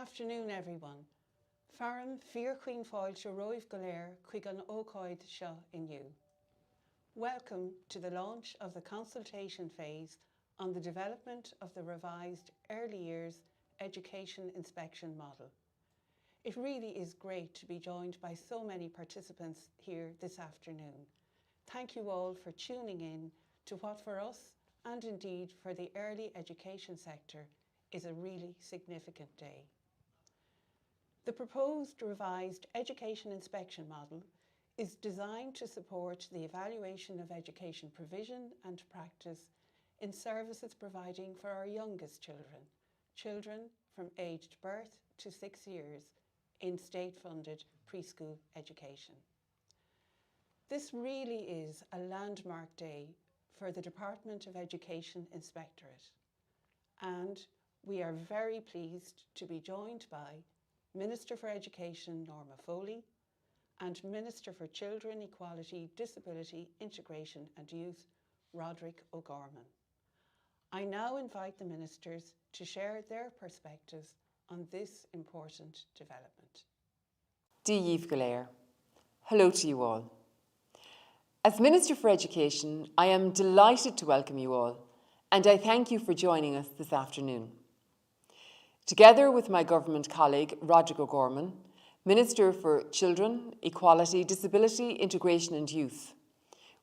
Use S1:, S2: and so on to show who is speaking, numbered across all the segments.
S1: afternoon, everyone. Faran Fear Queen Foil Roiv Galer Quigan Okoid Sha in you. Welcome to the launch of the consultation phase on the development of the revised Early Years Education Inspection Model. It really is great to be joined by so many participants here this afternoon. Thank you all for tuning in to what for us, and indeed for the early education sector, is a really significant day. The proposed revised education inspection model is designed to support the evaluation of education provision and practice in services providing for our youngest children from aged birth to 6 years in state-funded preschool education. This really is a landmark day for the Department of Education Inspectorate, and we are very pleased to be joined by Minister for Education Norma Foley and Minister for Children, Equality, Disability, Integration and Youth Roderick O'Gorman. I now invite the Ministers to share their perspectives on this important development.
S2: Díomh Galer. Hello to you all. As Minister for Education, I am delighted to welcome you all, and I thank you for joining us this afternoon. Together with my government colleague, Roderick O'Gorman, Minister for Children, Equality, Disability, Integration and Youth,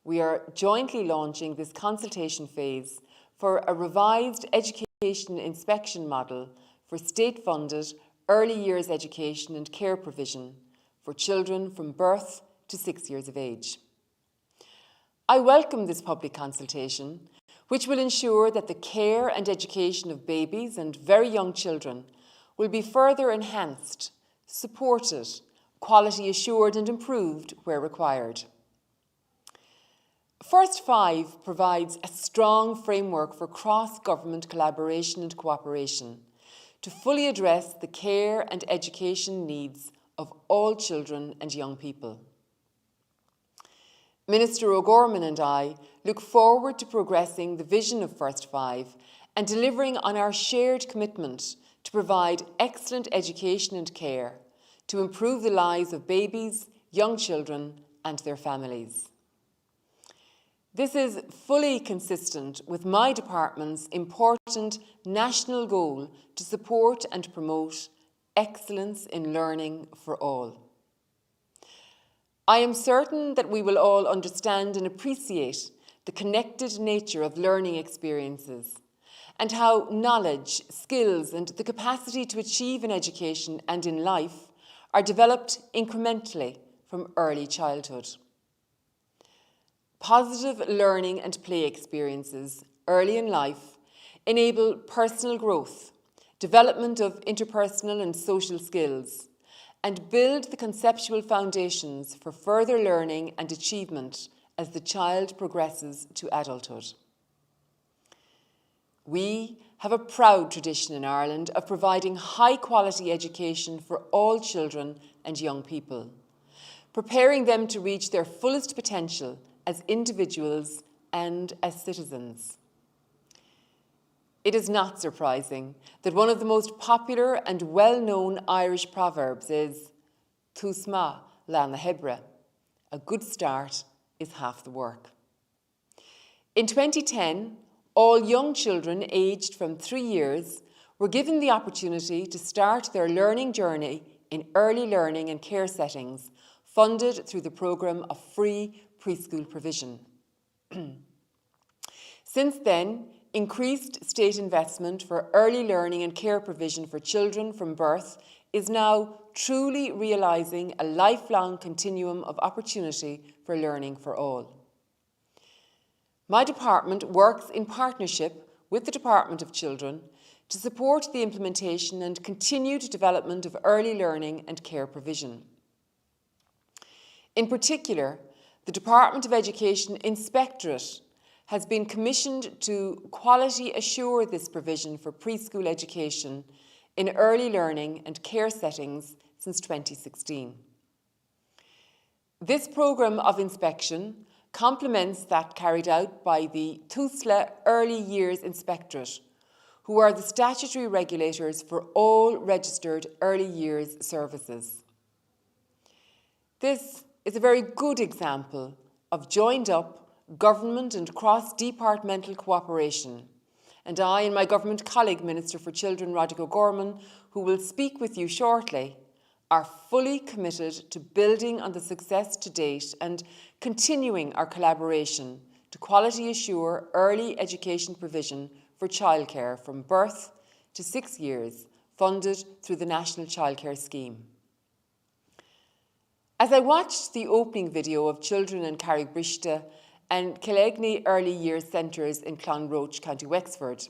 S2: we are jointly launching this consultation phase for a revised education inspection model for state-funded early years education and care provision for children from birth to 6 years of age. I welcome this public consultation, which will ensure that the care and education of babies and very young children will be further enhanced, supported, quality assured and improved where required. First Five provides a strong framework for cross-government collaboration and cooperation to fully address the care and education needs of all children and young people. Minister O'Gorman and I look forward to progressing the vision of First Five and delivering on our shared commitment to provide excellent education and care to improve the lives of babies, young children and their families. This is fully consistent with my department's important national goal to support and promote excellence in learning for all. I am certain that we will all understand and appreciate the connected nature of learning experiences and how knowledge, skills and the capacity to achieve in education and in life are developed incrementally from early childhood. Positive learning and play experiences early in life enable personal growth, development of interpersonal and social skills, and build the conceptual foundations for further learning and achievement as the child progresses to adulthood. We have a proud tradition in Ireland of providing high-quality education for all children and young people, preparing them to reach their fullest potential as individuals and as citizens. It is not surprising that one of the most popular and well-known Irish proverbs is Tusla la na hebre, a good start is half the work. In 2010, all young children aged from 3 years were given the opportunity to start their learning journey in early learning and care settings funded through the programme of free preschool provision. Since then, increased state investment for early learning and care provision for children from birth is now truly realising a lifelong continuum of opportunity for learning for all. My department works in partnership with the Department of Children to support the implementation and continued development of early learning and care provision. In particular, the Department of Education Inspectorate has been commissioned to quality assure this provision for preschool education in early learning and care settings since 2016. This programme of inspection complements that carried out by the Tusla Early Years Inspectorate, who are the statutory regulators for all registered early years services. This is a very good example of joined-up government and cross-departmental cooperation, and I and my government colleague, Minister for Children, Roderick O'Gorman, who will speak with you shortly, are fully committed to building on the success to date and continuing our collaboration to quality assure early education provision for childcare from birth to 6 years, funded through the National Childcare Scheme. As I watched the opening video of children in Carrickbrista and Killegny Early Years Centres in Clonroach, County Wexford,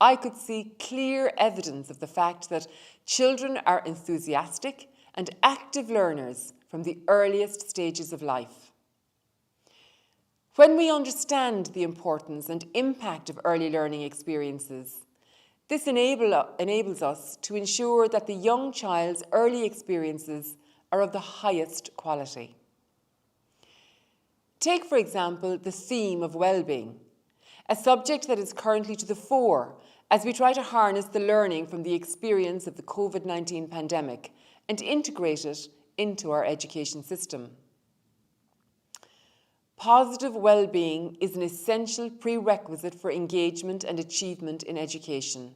S2: I could see clear evidence of the fact that children are enthusiastic and active learners from the earliest stages of life. When we understand the importance and impact of early learning experiences, this enables us to ensure that the young child's early experiences are of the highest quality. Take, for example, the theme of well-being, a subject that is currently to the fore as we try to harness the learning from the experience of the COVID-19 pandemic and integrate it into our education system. Positive well-being is an essential prerequisite for engagement and achievement in education,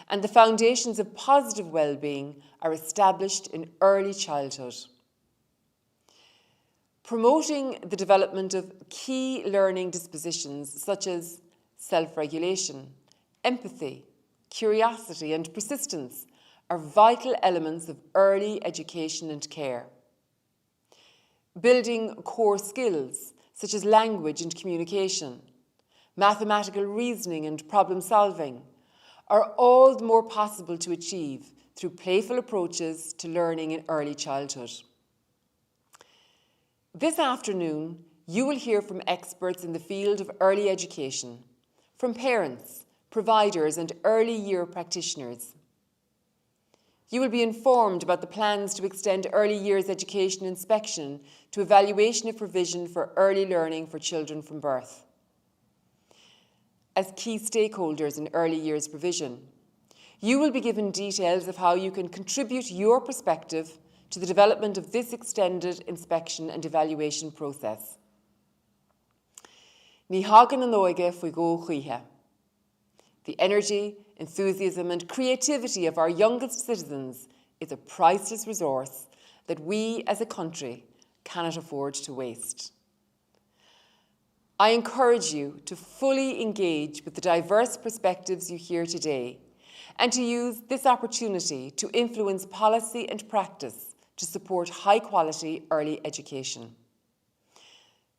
S2: and the foundations of positive well-being are established in early childhood. Promoting the development of key learning dispositions such as self-regulation, empathy, curiosity and persistence are vital elements of early education and care. Building core skills such as language and communication, mathematical reasoning and problem solving are all the more possible to achieve through playful approaches to learning in early childhood. This afternoon, you will hear from experts in the field of early education, from parents, providers and early year practitioners. You will be informed about the plans to extend early years education inspection to evaluation of provision for early learning for children from birth. As key stakeholders in early years provision, you will be given details of how you can contribute your perspective to the development of this extended inspection and evaluation process. Ní hagan an óige faoi go chuithe. The energy, enthusiasm and creativity of our youngest citizens is a priceless resource that we as a country cannot afford to waste. I encourage you to fully engage with the diverse perspectives you hear today and to use this opportunity to influence policy and practice to support high-quality early education.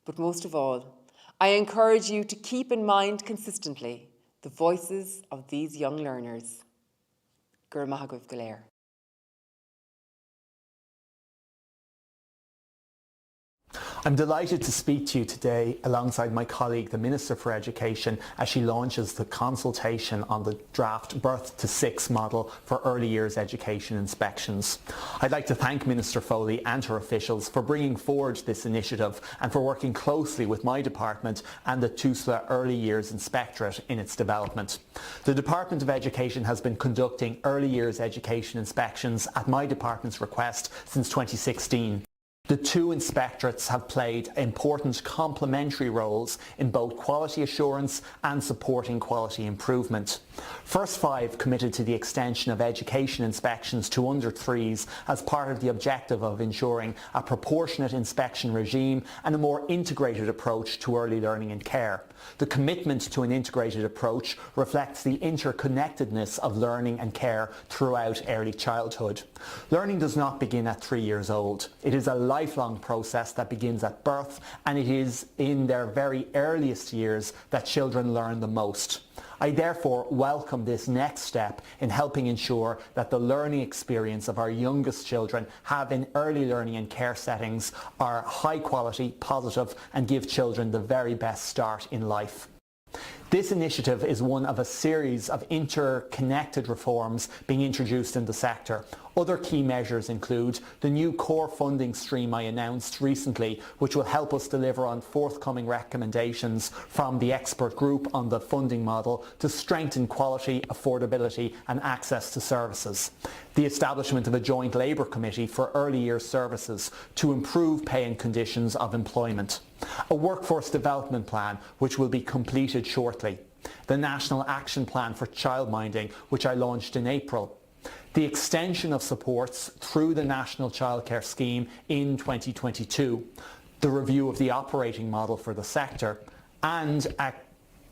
S2: But most of all, I encourage you to keep in mind consistently the voices of these young learners. Gur maith agaibh go léir.
S3: I'm delighted to speak to you today alongside my colleague, the Minister for Education, as she launches the consultation on the draft Birth to 6 model for early years education inspections. I'd like to thank Minister Foley and her officials for bringing forward this initiative and for working closely with my department and the Tusla Early Years Inspectorate in its development. The Department of Education has been conducting early years education inspections at my department's request since 2016. The two inspectorates have played important complementary roles in both quality assurance and supporting quality improvement. First Five committed to the extension of education inspections to under 3s as part of the objective of ensuring a proportionate inspection regime and a more integrated approach to early learning and care. The commitment to an integrated approach reflects the interconnectedness of learning and care throughout early childhood. Learning does not begin at 3 years old. It is a lifelong process that begins at birth, and it is in their very earliest years that children learn the most. I therefore welcome this next step in helping ensure that the learning experience of our youngest children have in early learning and care settings are high quality, positive, and give children the very best start in life. This initiative is one of a series of interconnected reforms being introduced in the sector, Other key measures include the new core funding stream I announced recently, which will help us deliver on forthcoming recommendations from the expert group on the funding model to strengthen quality, affordability and access to services. The establishment of a joint labour committee for early years services to improve pay and conditions of employment. A workforce development plan which will be completed shortly. The National Action Plan for Childminding, which I launched in April. The extension of supports through the National Childcare Scheme in 2022, the review of the operating model for the sector, and a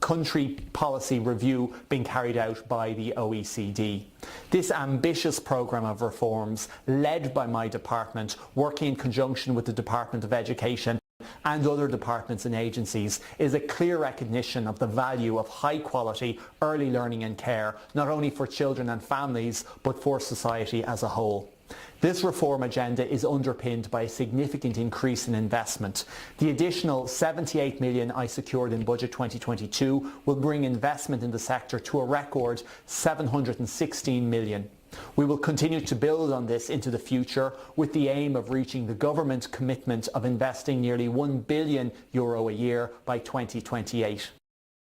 S3: country policy review being carried out by the OECD. This ambitious programme of reforms, led by my department, working in conjunction with the Department of Education and other departments and agencies, is a clear recognition of the value of high quality early learning and care, not only for children and families, but for society as a whole. This reform agenda is underpinned by a significant increase in investment. The additional 78 million I secured in Budget 2022 will bring investment in the sector to a record 716 million. We will continue to build on this into the future with the aim of reaching the government commitment of investing nearly €1 billion a year by 2028.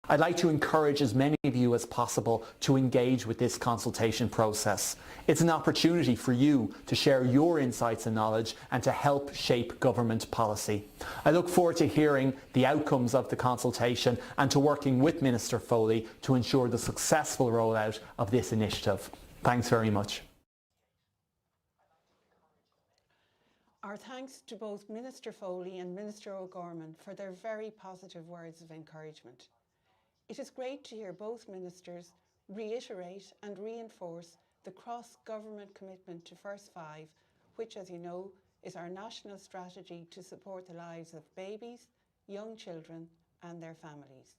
S3: I'd like to encourage as many of you as possible to engage with this consultation process. It's an opportunity for you to share your insights and knowledge and to help shape government policy. I look forward to hearing the outcomes of the consultation and to working with Minister Foley to ensure the successful rollout of this initiative. Thanks very much.
S1: Our thanks to both Minister Foley and Minister O'Gorman for their very positive words of encouragement. It is great to hear both ministers reiterate and reinforce the cross-government commitment to First Five, which, as you know, is our national strategy to support the lives of babies, young children and their families.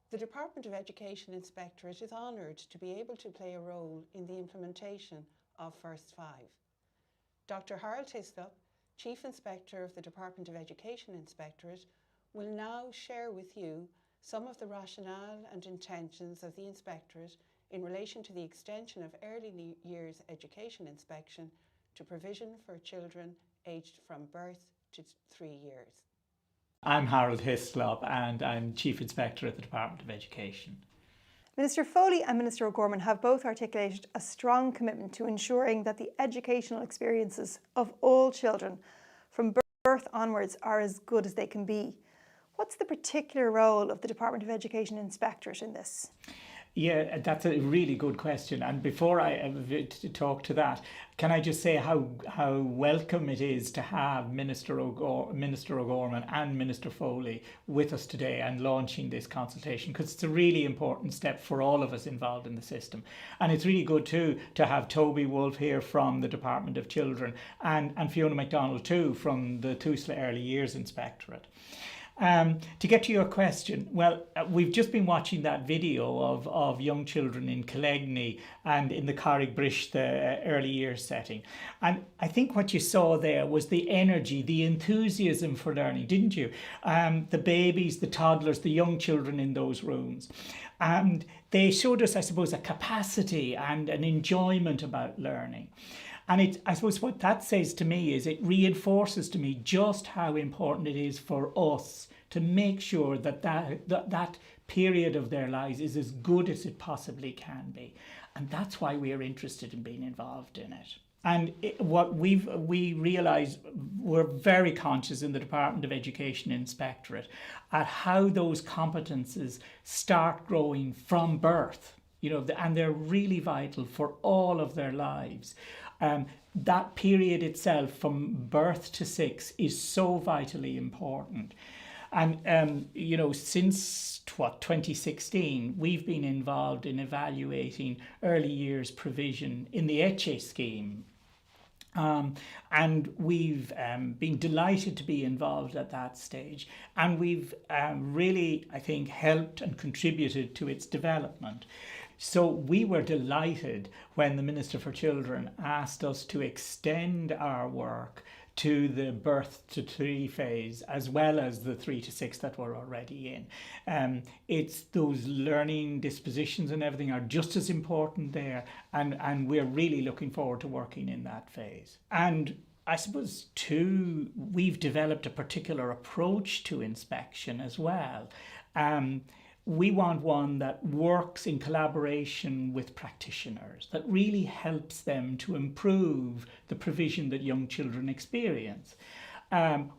S1: The Department of Education Inspectorate is honoured to be able to play a role in the implementation of First Five. Dr. Harold Tusla, Chief Inspector of the Department of Education Inspectorate, will now share with you some of the rationale and intentions of the Inspectorate in relation to the extension of early years education inspection to provision for children aged from birth to 3 years.
S4: I'm Harold Hislop and I'm Chief Inspector at the Department of Education.
S5: Minister Foley and Minister O'Gorman have both articulated a strong commitment to ensuring that the educational experiences of all children from birth onwards are as good as they can be. What's the particular role of the Department of Education Inspectorate in this?
S4: Yeah, that's a really good question. And before I talk to that, can I just say how welcome it is to have Minister O'Gorman and Minister Foley with us today and launching this consultation, because it's a really important step for all of us involved in the system. And it's really good too to have Toby Wolfe here from the Department of Children and Fiona MacDonald too from the Tusla Early Years Inspectorate. To get to your question, well, we've just been watching that video of young children in Killegny and in the Carrickbridge, the early years setting. And I think what you saw there was the energy, the enthusiasm for learning, didn't you? The babies, the toddlers, the young children in those rooms. And they showed us, I suppose, a capacity and an enjoyment about learning. And I suppose what that says to me is it reinforces to me just how important it is for us to make sure that period of their lives is as good as it possibly can be. And that's why we are interested in being involved in it. And we realise, we're very conscious in the Department of Education Inspectorate at how those competences start growing from birth, and they're really vital for all of their lives. That period itself from birth to 6 is so vitally important. And, since 2016, we've been involved in evaluating early years provision in the ECHE scheme. And we've been delighted to be involved at that stage. And we've really, I think, helped and contributed to its development. So we were delighted when the Minister for Children asked us to extend our work to the birth to 3 phase, as well as the 3 to 6 that we're already in. It's those learning dispositions and everything are just as important there, and we're really looking forward to working in that phase. And I suppose too, we've developed a particular approach to inspection as well. We want one that works in collaboration with practitioners, that really helps them to improve the provision that young children experience.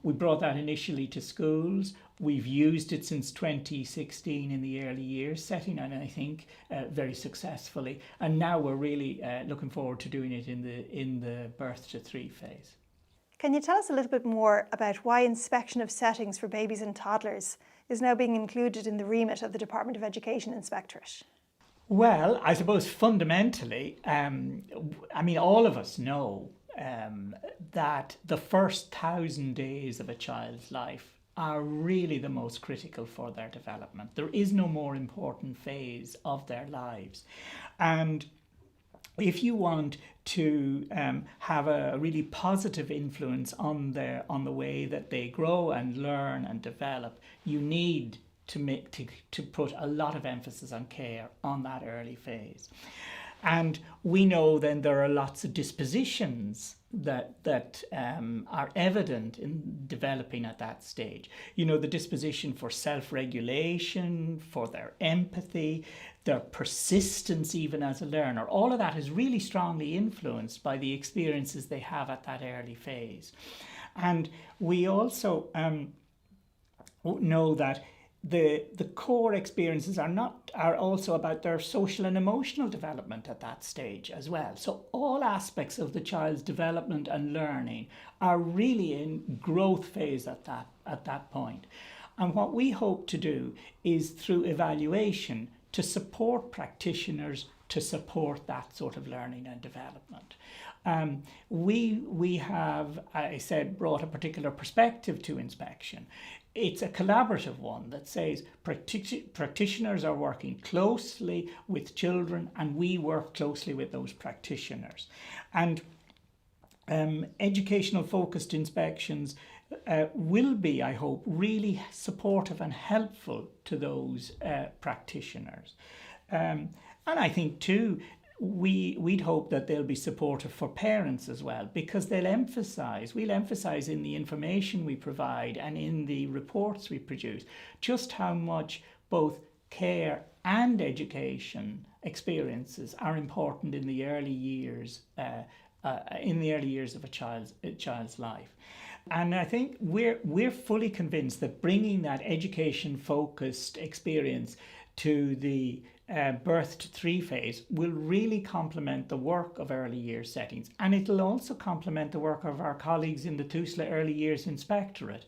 S4: We brought that initially to schools. We've used it since 2016 in the early years setting, and I think very successfully. And now we're really looking forward to doing it in the birth to 3 phase.
S5: Can you tell us a little bit more about why inspection of settings for babies and toddlers is now being included in the remit of the Department of Education Inspectorate?
S4: Well, I suppose fundamentally, all of us know that the first 1,000 days of a child's life are really the most critical for their development. There is no more important phase of their lives. And if you want to have a really positive influence on the way that they grow and learn and develop, you need to put a lot of emphasis on care on that early phase. And we know then there are lots of dispositions that are evident in developing at that stage. You know, the disposition for self-regulation, for their empathy, their persistence even as a learner. All of that is really strongly influenced by the experiences they have at that early phase. And we also know that the core experiences are also about their social and emotional development at that stage as well. So all aspects of the child's development and learning are really in growth phase at that point. And what we hope to do is through evaluation to support practitioners to support that sort of learning and development. We have, I said, brought a particular perspective to inspection. It's a collaborative one that says practitioners are working closely with children and we work closely with those practitioners. And educational focused inspections will be, I hope, really supportive and helpful to those practitioners. And I think too, we'd hope that they'll be supportive for parents as well, because we'll emphasize in the information we provide and in the reports we produce just how much both care and education experiences are important in the early years of a child's life. And I think we're fully convinced that bringing that education-focused experience to the birth to 3 phase will really complement the work of early years settings, and it'll also complement the work of our colleagues in the Tusla Early Years Inspectorate.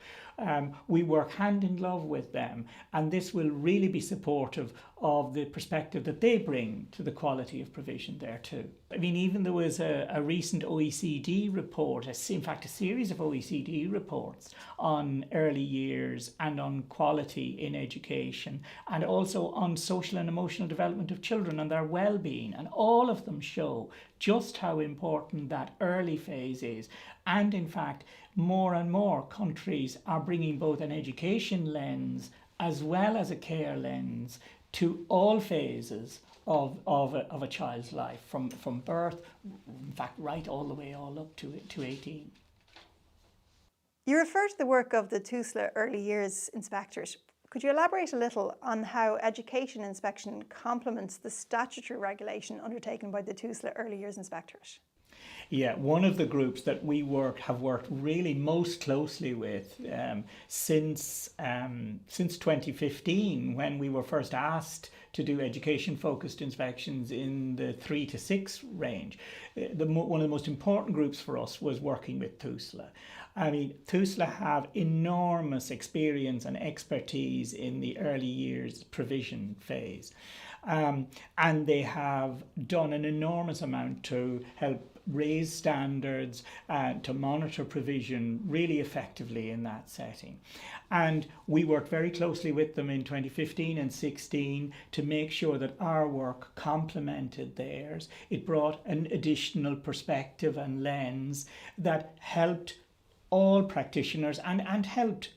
S4: We work hand in glove with them, and this will really be supportive of the perspective that they bring to the quality of provision there too. I mean, even there was a recent OECD report, in fact a series of OECD reports on early years and on quality in education, and also on social and emotional development of children and their well-being, and all of them show just how important that early phase is. And in fact, more and more countries are bringing both an education lens as well as a care lens to all phases of a child's life, from birth, in fact, right all the way up to 18.
S5: You refer to the work of the Tusla Early Years Inspectorate. Could you elaborate a little on how education inspection complements the statutory regulation undertaken by the Tusla Early Years Inspectorate?
S4: Yeah, one of the groups that we have worked really most closely with since 2015, when we were first asked to do education-focused inspections in the 3 to 6 range. One of the most important groups for us was working with Tusla. I mean, Tusla have enormous experience and expertise in the early years provision phase. And they have done an enormous amount to help raise standards and to monitor provision really effectively in that setting. And we worked very closely with them in 2015 and 16 to make sure that our work complemented theirs. It brought an additional perspective and lens that helped all practitioners and helped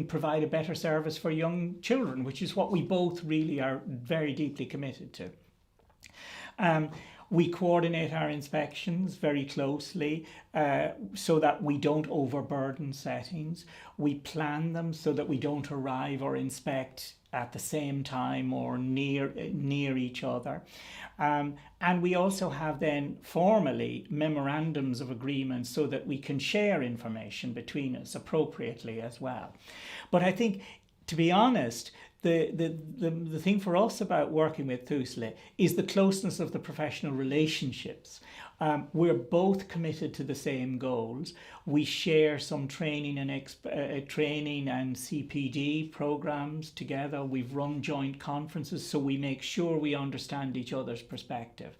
S4: provide a better service for young children, which is what we both really are very deeply committed to. We coordinate our inspections very closely so that we don't overburden settings. We plan them so that we don't arrive or inspect at the same time or near each other. And we also have then formally memorandums of agreement so that we can share information between us appropriately as well. But I think, to be honest, the thing for us about working with Tusla is the closeness of the professional relationships. We're both committed to the same goals. We share some training and training and CPD programs together. We've run joint conferences, so we make sure we understand each other's perspective.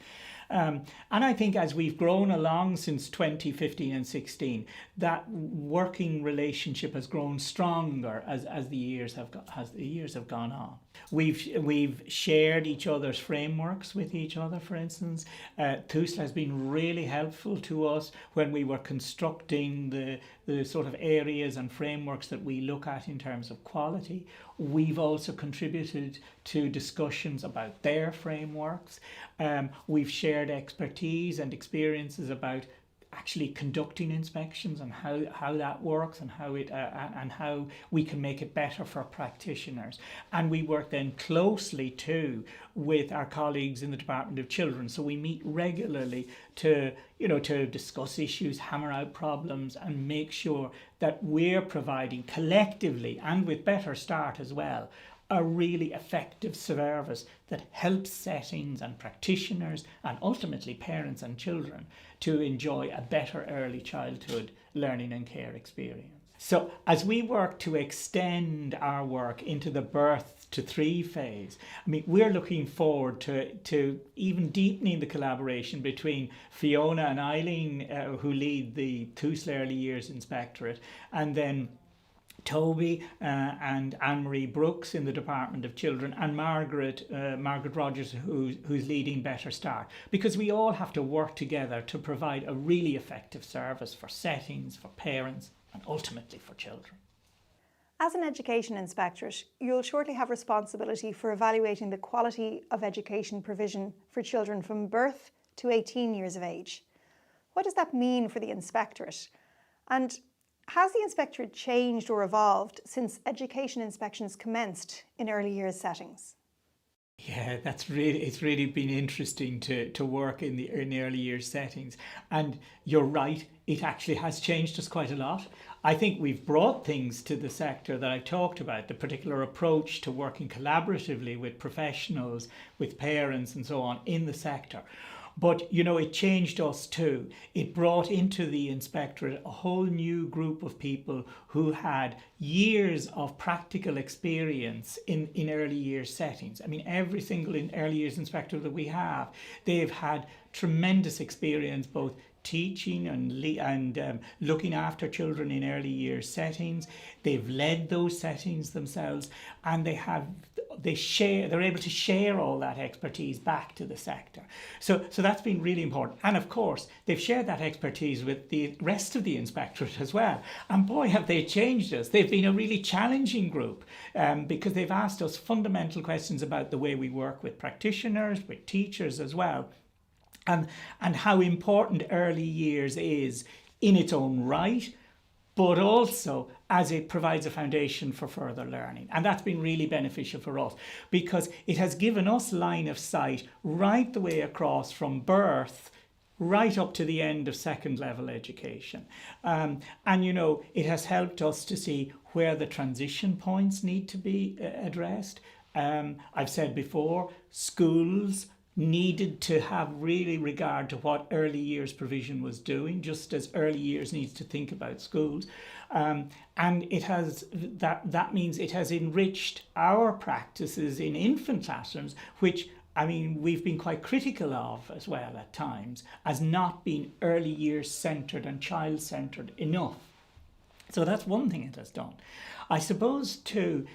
S4: And I think as we've grown along since 2015 and 16, that working relationship has grown stronger as the years have gone on. We've shared each other's frameworks with each other. For instance, Tusla has been really helpful to us when we were constructing the sort of areas and frameworks that we look at in terms of quality. We've also contributed to discussions about their frameworks. We've shared expertise and experiences about actually conducting inspections and how that works and how we can make it better for practitioners. And we work then closely too with our colleagues in the Department of Children. So we meet regularly to discuss issues, hammer out problems, and make sure that we're providing collectively and with Better Start as well a really effective service that helps settings and practitioners and ultimately parents and children to enjoy a better early childhood learning and care experience. So as we work to extend our work into the birth to 3 phase, we're looking forward to even deepening the collaboration between Fiona and Eileen, who lead the Tusla Early Years Inspectorate, and then Toby and Anne-Marie Brooks in the Department of Children, and Margaret Rogers, who's leading Better Start, because we all have to work together to provide a really effective service for settings, for parents, and ultimately for children.
S5: As an education inspectorate, you'll shortly have responsibility for evaluating the quality of education provision for children from birth to 18 years of age. What does that mean for the inspectorate? And has the inspectorate changed or evolved since education inspections commenced in early years settings?
S4: Yeah, it's really been interesting to work in the early years settings. And you're right, it actually has changed us quite a lot. I think we've brought things to the sector that I talked about, the particular approach to working collaboratively with professionals, with parents and so on in the sector. But, it changed us too. It brought into the inspectorate a whole new group of people who had years of practical experience in early years settings. Every single early years inspector that we have, they've had tremendous experience both teaching and looking after children in early years settings. They've led those settings themselves, and they're able to share all that expertise back to the sector. So that's been really important. And of course, they've shared that expertise with the rest of the inspectorate as well. And boy, have they changed us. They've been a really challenging group because they've asked us fundamental questions about the way we work with practitioners, with teachers as well. And how important early years is in its own right, but also as it provides a foundation for further learning. And that's been really beneficial for us because it has given us line of sight right the way across from birth right up to the end of second level education. And it has helped us to see where the transition points need to be addressed. I've said before, schools needed to have really regard to what early years provision was doing, just as early years needs to think about schools. And it has that means it has enriched our practices in infant classrooms, which we've been quite critical of as well at times, as not being early years centred and child centred enough. So that's one thing it has done. I suppose too,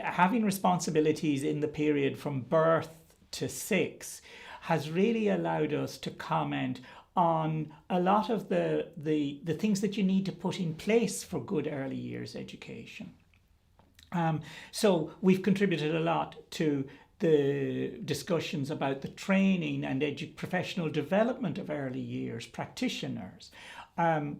S4: having responsibilities in the period from birth to 6 has really allowed us to comment on a lot of the things that you need to put in place for good early years education. So we've contributed a lot to the discussions about the training and professional development of early years practitioners.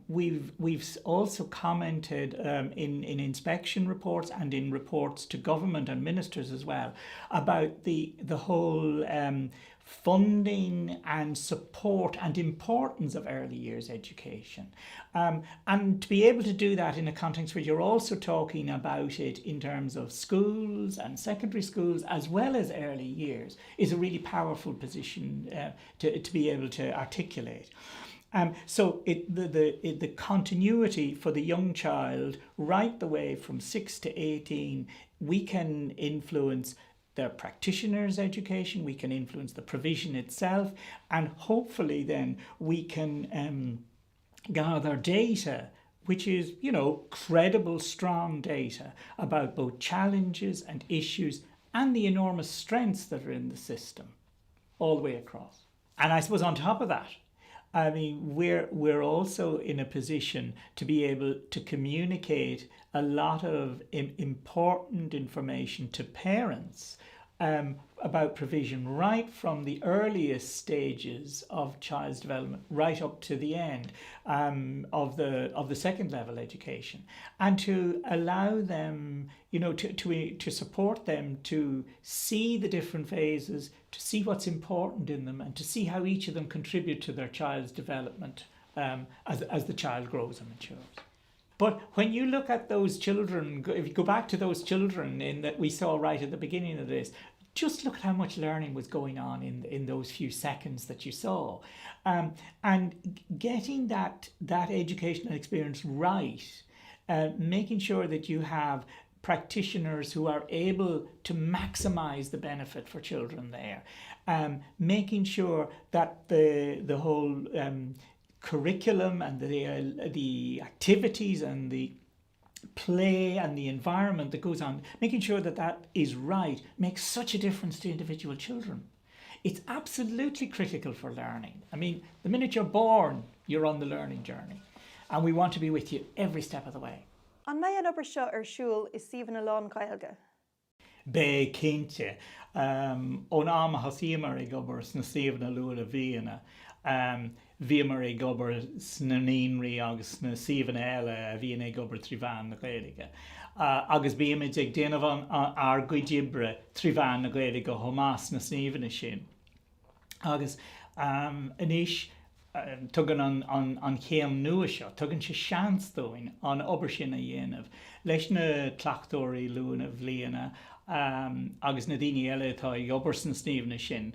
S4: We've also commented in inspection reports and in reports to government and ministers as well about the whole funding and support and importance of early years education. And to be able to do that in a context where you're also talking about it in terms of schools and secondary schools as well as early years is a really powerful position to be able to articulate. So the continuity for the young child right the way from 6 to 18, we can influence their practitioners' education, we can influence the provision itself, and hopefully then we can gather data which is, credible, strong data about both challenges and issues and the enormous strengths that are in the system all the way across. And I suppose on top of that, I mean, we're also in a position to be able to communicate a lot of important information to parents about provision right from the earliest stages of child's development right up to the end of the second level education, and to allow them, to support them to see the different phases, to see what's important in them, and to see how each of them contribute to their child's development as the child grows and matures. But when you look at those children, if you go back to those children that we saw right at the beginning of this, just look at how much learning was going on in those few seconds that you saw. And getting that educational experience right, making sure that you have practitioners who are able to maximize the benefit for children there, making sure that the whole curriculum and the activities and the play and the environment that goes on, making sure that is right, makes such a difference to individual children. It's absolutely critical for learning. I mean, the minute you're born, you're on the learning journey, and we want to be with you every step of the way.
S5: An maian obair seo siúl is Stephen Alon Gaelge.
S4: Be cínte ón am hasímar ag obair sna Stephen Alúil a bhíana. Bhíamar ag obair sna Nínri agus sna Stephen eile a bhíon ag obair tríbhán na Gaeilge. Agus bhíamid ag déanamh ar goidibre tríbhán na Gaeilge go Hamas na Stephen sin. Agus aníis tugan an chéam nua seo, tugan se seans dóin an obair sin a dhéanamh leis na tlachtóirí luúna bhliana agus na daoine eile atá ag obair sna Stephen sin.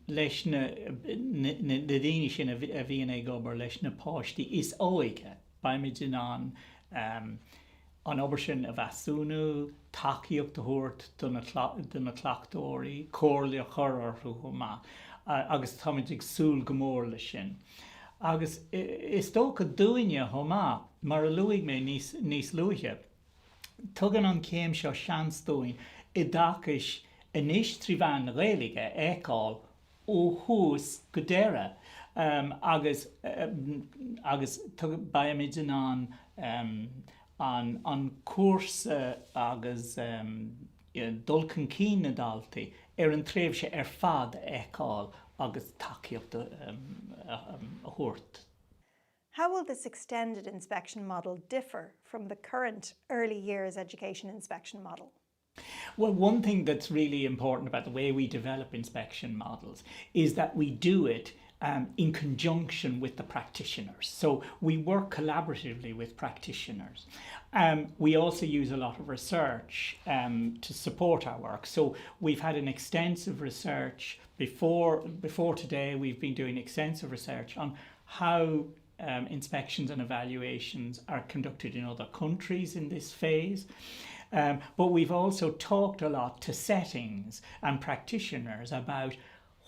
S4: Leis na daoine sin a bhíon ag obair leis na páistí is óige baimid in an obair sin a bheasúnú, takeíocht de thuairt donna tlachtóirí, cóirla chorar chuá, agus táid ag súil go mór le sin. Agus is tócha dúine chomá mar a luigh mé níos luithe. Tugan an céim seo seans dúin I dachas inis tríbhán na Gaeilge éáil ó thuas go deireadh agus baimid in an cuasa agus dulcan cí na daltaí an tréimhse fad éáil agus takeíocht a thuairt.
S5: How will this extended inspection model differ from the current early years education inspection model?
S4: Well, one thing that's really important about the way we develop inspection models is that we do it in conjunction with the practitioners. So we work collaboratively with practitioners. We also use a lot of research to support our work. So we've had an extensive research before today. We've been doing extensive research on how inspections and evaluations are conducted in other countries in this phase. But we've also talked a lot to settings and practitioners about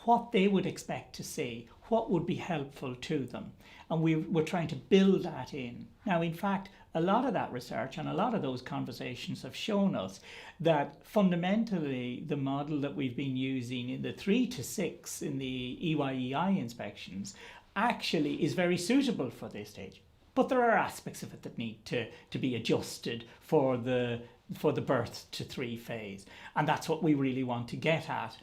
S4: what they would expect to see, what would be helpful to them. And we're trying to build that in. Now, in fact, a lot of that research and a lot of those conversations have shown us that fundamentally the model that we've been using in the 3 to 6 in the EYEI inspections actually is very suitable for this stage. But there are aspects of it that need to be adjusted for the birth to 3 phase. And that's what we really want to get at.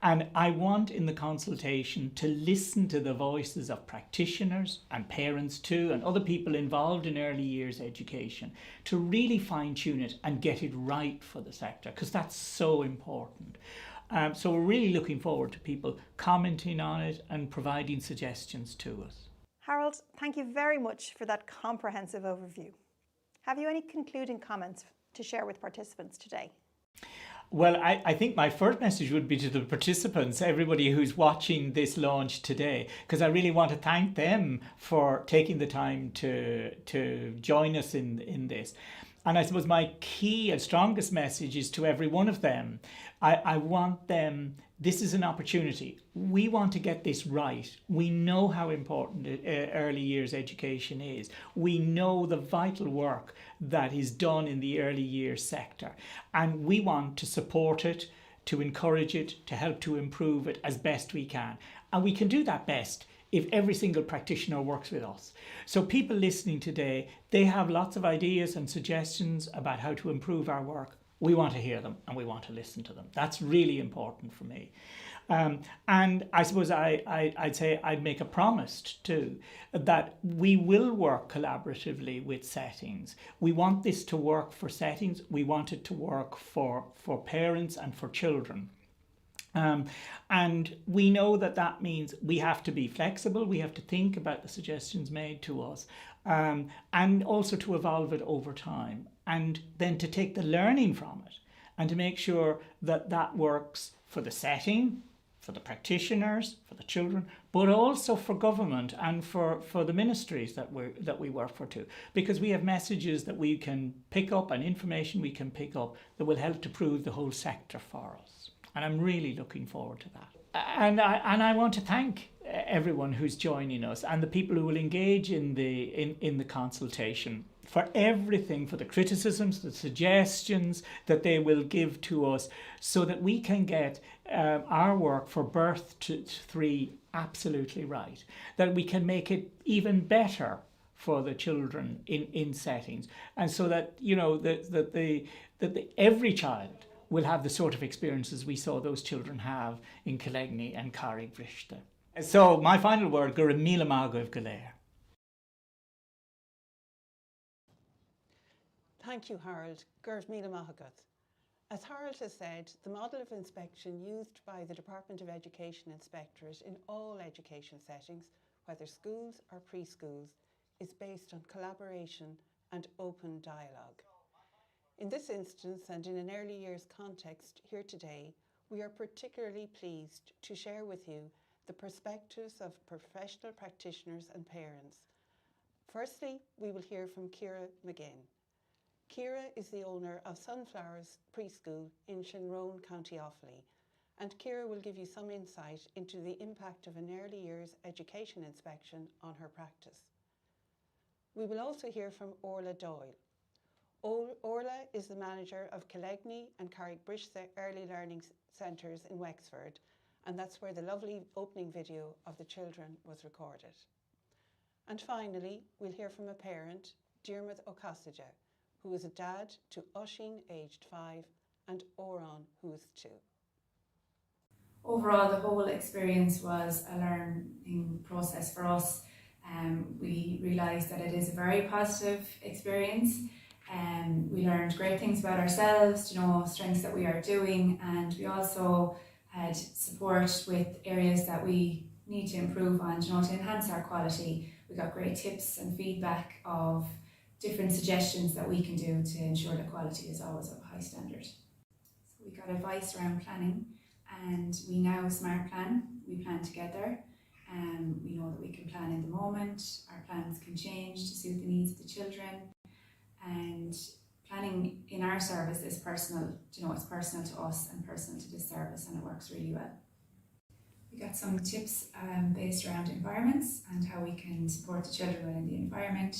S4: And I want in the consultation to listen to the voices of practitioners and parents too, and other people involved in early years education, to really fine tune it and get it right for the sector, because that's so important. So we're really looking forward to people commenting on it and providing suggestions to us.
S5: Harold, thank you very much for that comprehensive overview. Have you any concluding comments to share with participants today?
S4: Well, I think my first message would be to the participants, everybody who's watching this launch today, because I really want to thank them for taking the time to join us in this. And I suppose my key and strongest message is to every one of them. I want them, this is an opportunity. We want to get this right. We know how important early years education is. We know the vital work that is done in the early years sector. And we want to support it, to encourage it, to help to improve it as best we can. And we can do that best if every single practitioner works with us. So people listening today, they have lots of ideas and suggestions about how to improve our work. We want to hear them and we want to listen to them. That's really important for me. And I suppose I'd say I'd make a promise too, that we will work collaboratively with settings. We want this to work for settings. We want it to work for parents and for children. And we know that means we have to be flexible. We have to think about the suggestions made to us, and also to evolve it over time, and then to take the learning from it and to make sure that works for the setting, for the practitioners, for the children, but also for government and for the ministries that we work for too, because we have messages that we can pick up and information we can pick up that will help to improve the whole sector for us. And I'm really looking forward to that. And I want to thank everyone who's joining us and the people who will engage in the consultation for everything, for the criticisms, the suggestions that they will give to us, so that we can get our work for birth to 3 absolutely right, that we can make it even better for the children in settings, and so that, you know, that every child will have the sort of experiences we saw those children have in Colegny and Carrick-Briste. So my final word, gur míle mágah Galéir.
S1: Thank you, Harold. Gur míle mágah. As Harold has said, the model of inspection used by the Department of Education Inspectorate in all education settings, whether schools or preschools, is based on collaboration and open dialogue. In this instance, and in an early years context here today, we are particularly pleased to share with you the perspectives of professional practitioners and parents. Firstly, we will hear from Ciara McGinn. Ciara is the owner of Sunflowers Preschool in Shinrone, County Offaly, and Ciara will give you some insight into the impact of an early years education inspection on her practice. We will also hear from Orla Doyle. Orla is the manager of Colegny and Carrick-Briste Early Learning Centres in Wexford, and that's where the lovely opening video of the children was recorded. And finally, we'll hear from a parent, Diarmuid O'Cossage, who is a dad to Oisín, aged 5, and Óran, who is 2.
S6: Overall, the whole experience was a learning process for us. We realised that it is a very positive experience. We learned great things about ourselves, strengths that we are doing, and we also had support with areas that we need to improve on, to enhance our quality. We got great tips and feedback of different suggestions that we can do to ensure that quality is always of a high standard. So we got advice around planning, and we now smart plan. We plan together. We know that we can plan in the moment. Our plans can change to suit the needs of the children. And planning in our service is personal. It's personal to us and personal to this service, and it works really well. We got some tips based around environments and how we can support the children within the environment.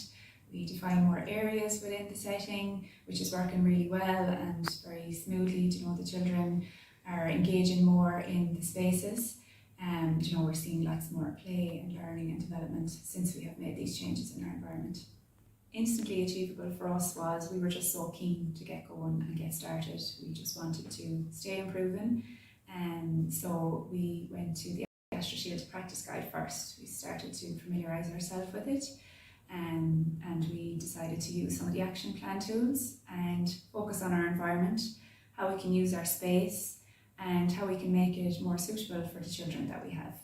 S6: We define more areas within the setting, which is working really well and very smoothly. The children are engaging more in the spaces. You know, we're seeing lots more play and learning and development since we have made these changes in our environment. Instantly achievable for us was we were just so keen to get going and get started. We just wanted to stay improving, and so we went to the Shield practice guide first. We started to familiarise ourselves with it, and we decided to use some of the action plan tools and focus on our environment, how we can use our space, and how we can make it more suitable for the children that we have.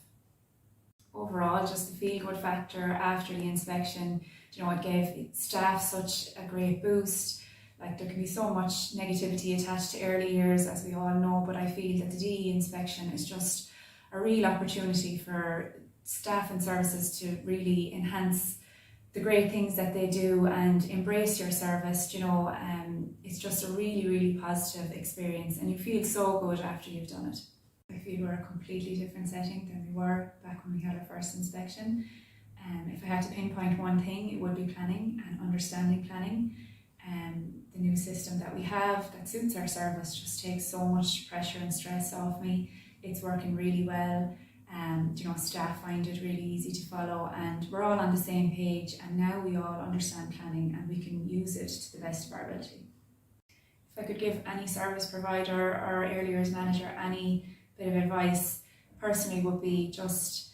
S6: Overall, just the feel-good factor after the inspection, you know, it gave staff such a great boost. Like, there can be so much negativity attached to early years, as we all know, but I feel that the DE inspection is just a real opportunity for staff and services to really enhance the great things that they do and embrace your service. You know, it's just a really, really positive experience, and you feel so good after you've done it. I feel we're a completely different setting than we were back when we had our first inspection. If I had to pinpoint one thing, it would be planning and understanding planning. The new system that we have that suits our service just takes so much pressure and stress off me. It's working really well. You know, staff find it really easy to follow, and we're all on the same page, and now we all understand planning and we can use it to the best of our ability. If I could give any service provider or early years manager any bit of advice, personally, would be just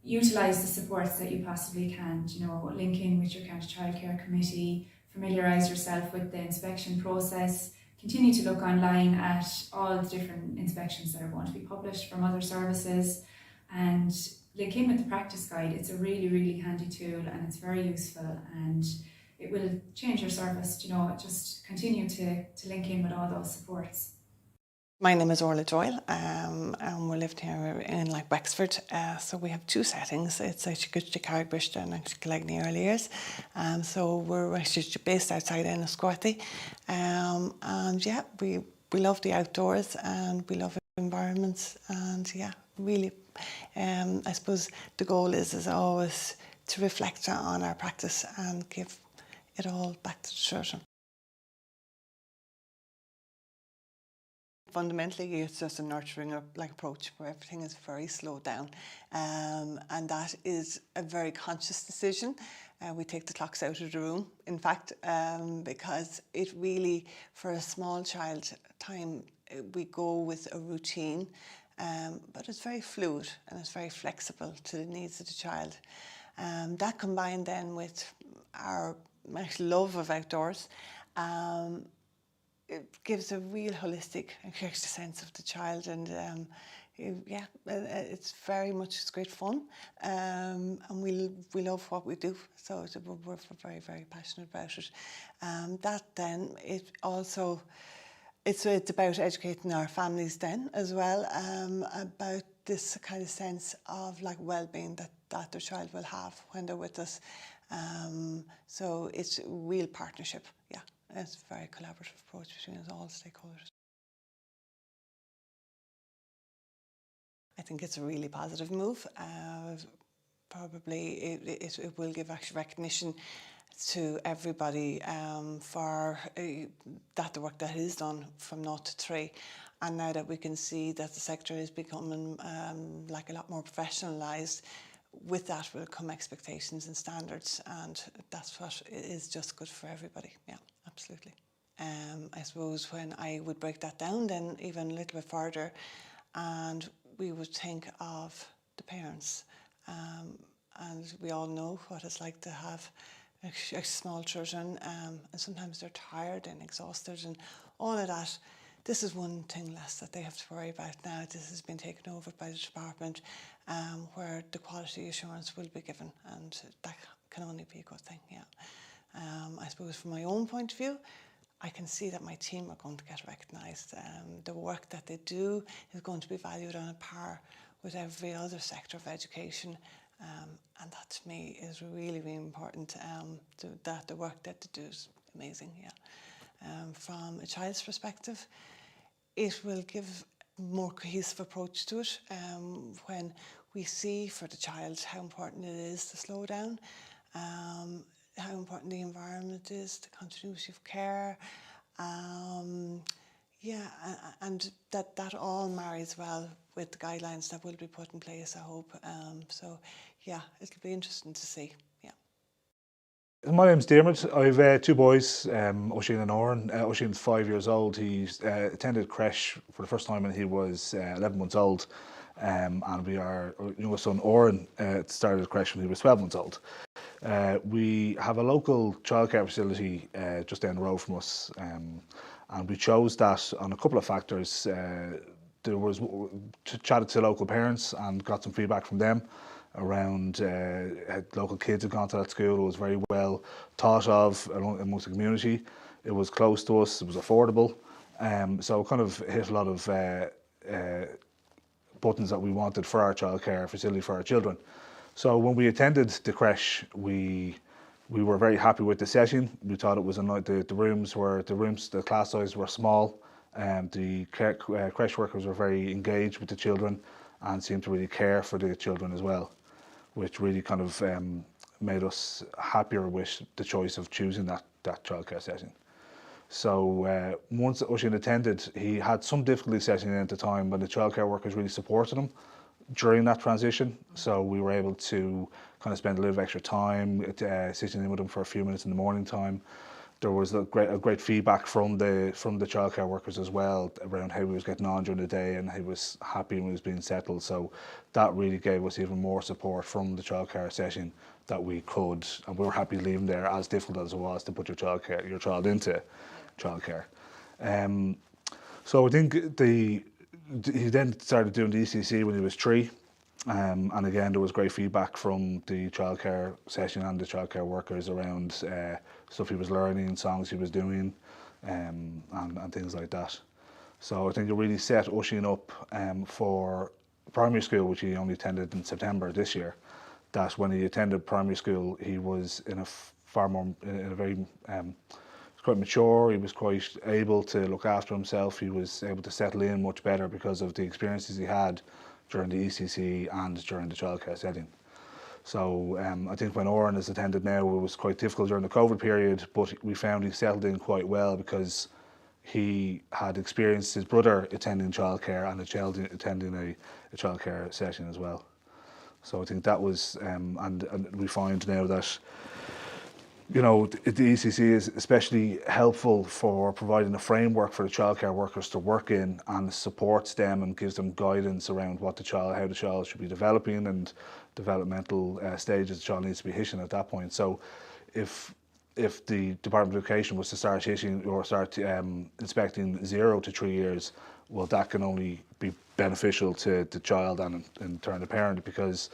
S6: utilise the supports that you possibly can. You know, link in with your county childcare committee, familiarise yourself with the inspection process, continue to look online at all the different inspections that are going to be published from other services, and link in with the practice guide. It's a really, really handy tool, and it's very useful, and it will change your service. You know, just continue to link in with all those supports.
S7: My name is Orla Doyle, and we live here in Wexford. So we have two settings. It's actually Carrigbishta and actually early years. So we're actually based outside Enniscorthy. And yeah, we love the outdoors and we love environments, and yeah, really, I suppose the goal is always to reflect on our practice and give it all back to the children. Fundamentally, it's just a nurturing approach where everything is very slowed down, and that is a very conscious decision. We take the clocks out of the room, in fact, because it really, for a small child time, we go with a routine, but it's very fluid and it's very flexible to the needs of the child. That combined then with our love of outdoors, it gives a real holistic and clear sense of the child, and yeah, it's great fun, and we love what we do, so we're very, very passionate about it. That then, it's about educating our families then as well, about this kind of sense of well-being that their child will have when they're with us. So it's a real partnership, yeah. It's a very collaborative approach between us all stakeholders. I think it's a really positive move. Probably it will give actual recognition to everybody for that the work that is done from 0 to 3. And now that we can see that the sector is becoming a lot more professionalised, with that will come expectations and standards, and that's what is just good for everybody. Yeah, absolutely. I suppose when I would break that down then even a little bit further, and we would think of the parents, and we all know what it's like to have small children, and sometimes they're tired and exhausted and all of that. This is one thing less that they have to worry about now. This has been taken over by the department, where the quality assurance will be given, and that can only be a good thing, yeah. I suppose from my own point of view, I can see that my team are going to get recognised. The work that they do is going to be valued on a par with every other sector of education, and that to me is really, really important, that the work that they do is amazing, yeah. From a child's perspective, it will give a more cohesive approach to it, when we see for the child how important it is to slow down, how important the environment is, the continuity of care, yeah, and that all marries well with the guidelines that will be put in place, I hope. So yeah, it'll be interesting to see. Yeah.
S8: My name's Dermot. I've two boys, Oisin and Oran. Oisin's 5 years old. He's attended creche for the first time when he was 11 months old. And our youngest son, Oran, started creche when he was 12 months old. We have a local childcare facility just down the road from us, and we chose that on a couple of factors. Chatted to local parents and got some feedback from them around local kids had gone to that school. It was very well thought of amongst the community. It was close to us. It was affordable. So it kind of hit a lot of buttons that we wanted for our childcare facility for our children. So when we attended the creche, we were very happy with the setting. We thought it was the class size were small, and the creche workers were very engaged with the children and seemed to really care for the children as well, which really kind of made us happier with the choice of choosing that childcare setting. So once Oisin attended, he had some difficulty settling in at the time, but the childcare workers really supported him during that transition. So we were able to kind of spend a little extra time sitting in with him for a few minutes in the morning time. There was a great feedback from the childcare workers as well around how he was getting on during the day and he was happy when he was being settled. So that really gave us even more support from the childcare session that we could, and we were happy to leave him there, as difficult as it was to put your child into childcare. So I think he then started doing the ECC when he was 3. And again, there was great feedback from the childcare session and the childcare workers around stuff he was learning, songs he was doing, and things like that. So I think it really set Oisin up for primary school, which he only attended in September this year. That when he attended primary school, he was quite mature. He was quite able to look after himself. He was able to settle in much better because of the experiences he had during the ECC and during the childcare setting. So I think when Oran has attended now, it was quite difficult during the COVID period, but we found he settled in quite well because he had experienced his brother attending childcare and a child attending a childcare session as well. So I think that was, and we find now that the ECC is especially helpful for providing a framework for the childcare workers to work in, and supports them and gives them guidance around how the child should be developing and developmental stages the child needs to be hitting at that point. So if the Department of Education was to start inspecting 0 to 3 years, well, that can only be beneficial to the child and in turn the parent, because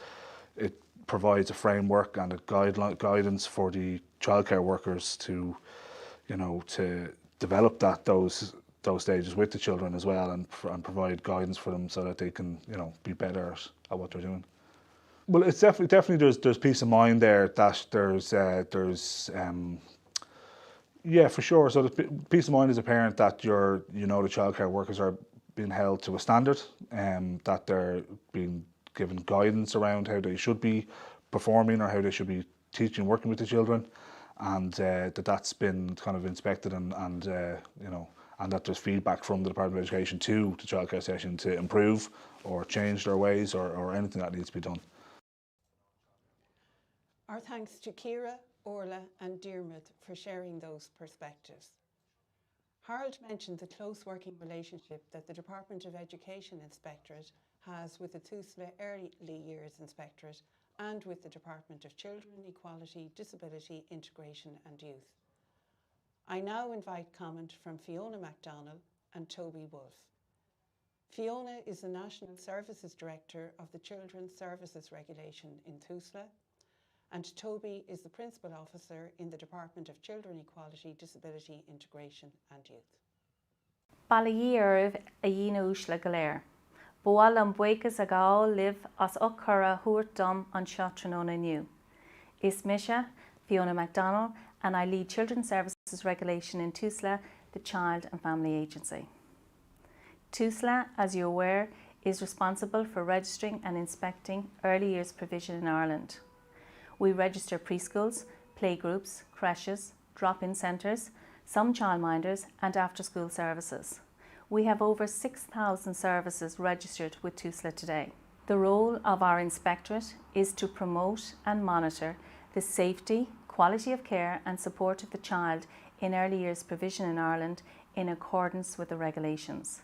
S8: it provides a framework and a guidance for the childcare workers to develop those stages with the children as well, and provide guidance for them so that they can be better at what they're doing. Well, it's definitely there's peace of mind there, that there's yeah, for sure. So the peace of mind as a parent that the childcare workers are being held to a standard, that they're being given guidance around how they should be performing or how they should be teaching, working with the children, and that's been kind of inspected and that there's feedback from the Department of Education to the childcare session to improve or change their ways or anything that needs to be done.
S1: Our thanks to Ciara, Orla and Dermot for sharing those perspectives. Harold mentioned the close working relationship that the Department of Education Inspectorate has with the Tusla Early Years Inspectorate and with the Department of Children, Equality, Disability, Integration and Youth. I now invite comment from Fiona MacDonald and Toby Wolfe. Fiona is the National Services Director of the Children's Services Regulation in Tusla, and Toby is the Principal Officer in the Department of Children, Equality, Disability, Integration and Youth.
S9: Ballyíorh a dhéanúis le go léir. Bhuail an buchas a gáil libh as ochura thuairt dom an seo tróna inniu. Is Misha, Fiona MacDonald, and I lead Children's Services Regulation in Tusla, the Child and Family Agency. Tusla, as you're aware, is responsible for registering and inspecting early years provision in Ireland. We register preschools, playgroups, creches, drop-in centres, some childminders and after-school services. We have over 6,000 services registered with Tusla today. The role of our Inspectorate is to promote and monitor the safety, quality of care and support of the child in early years provision in Ireland in accordance with the regulations.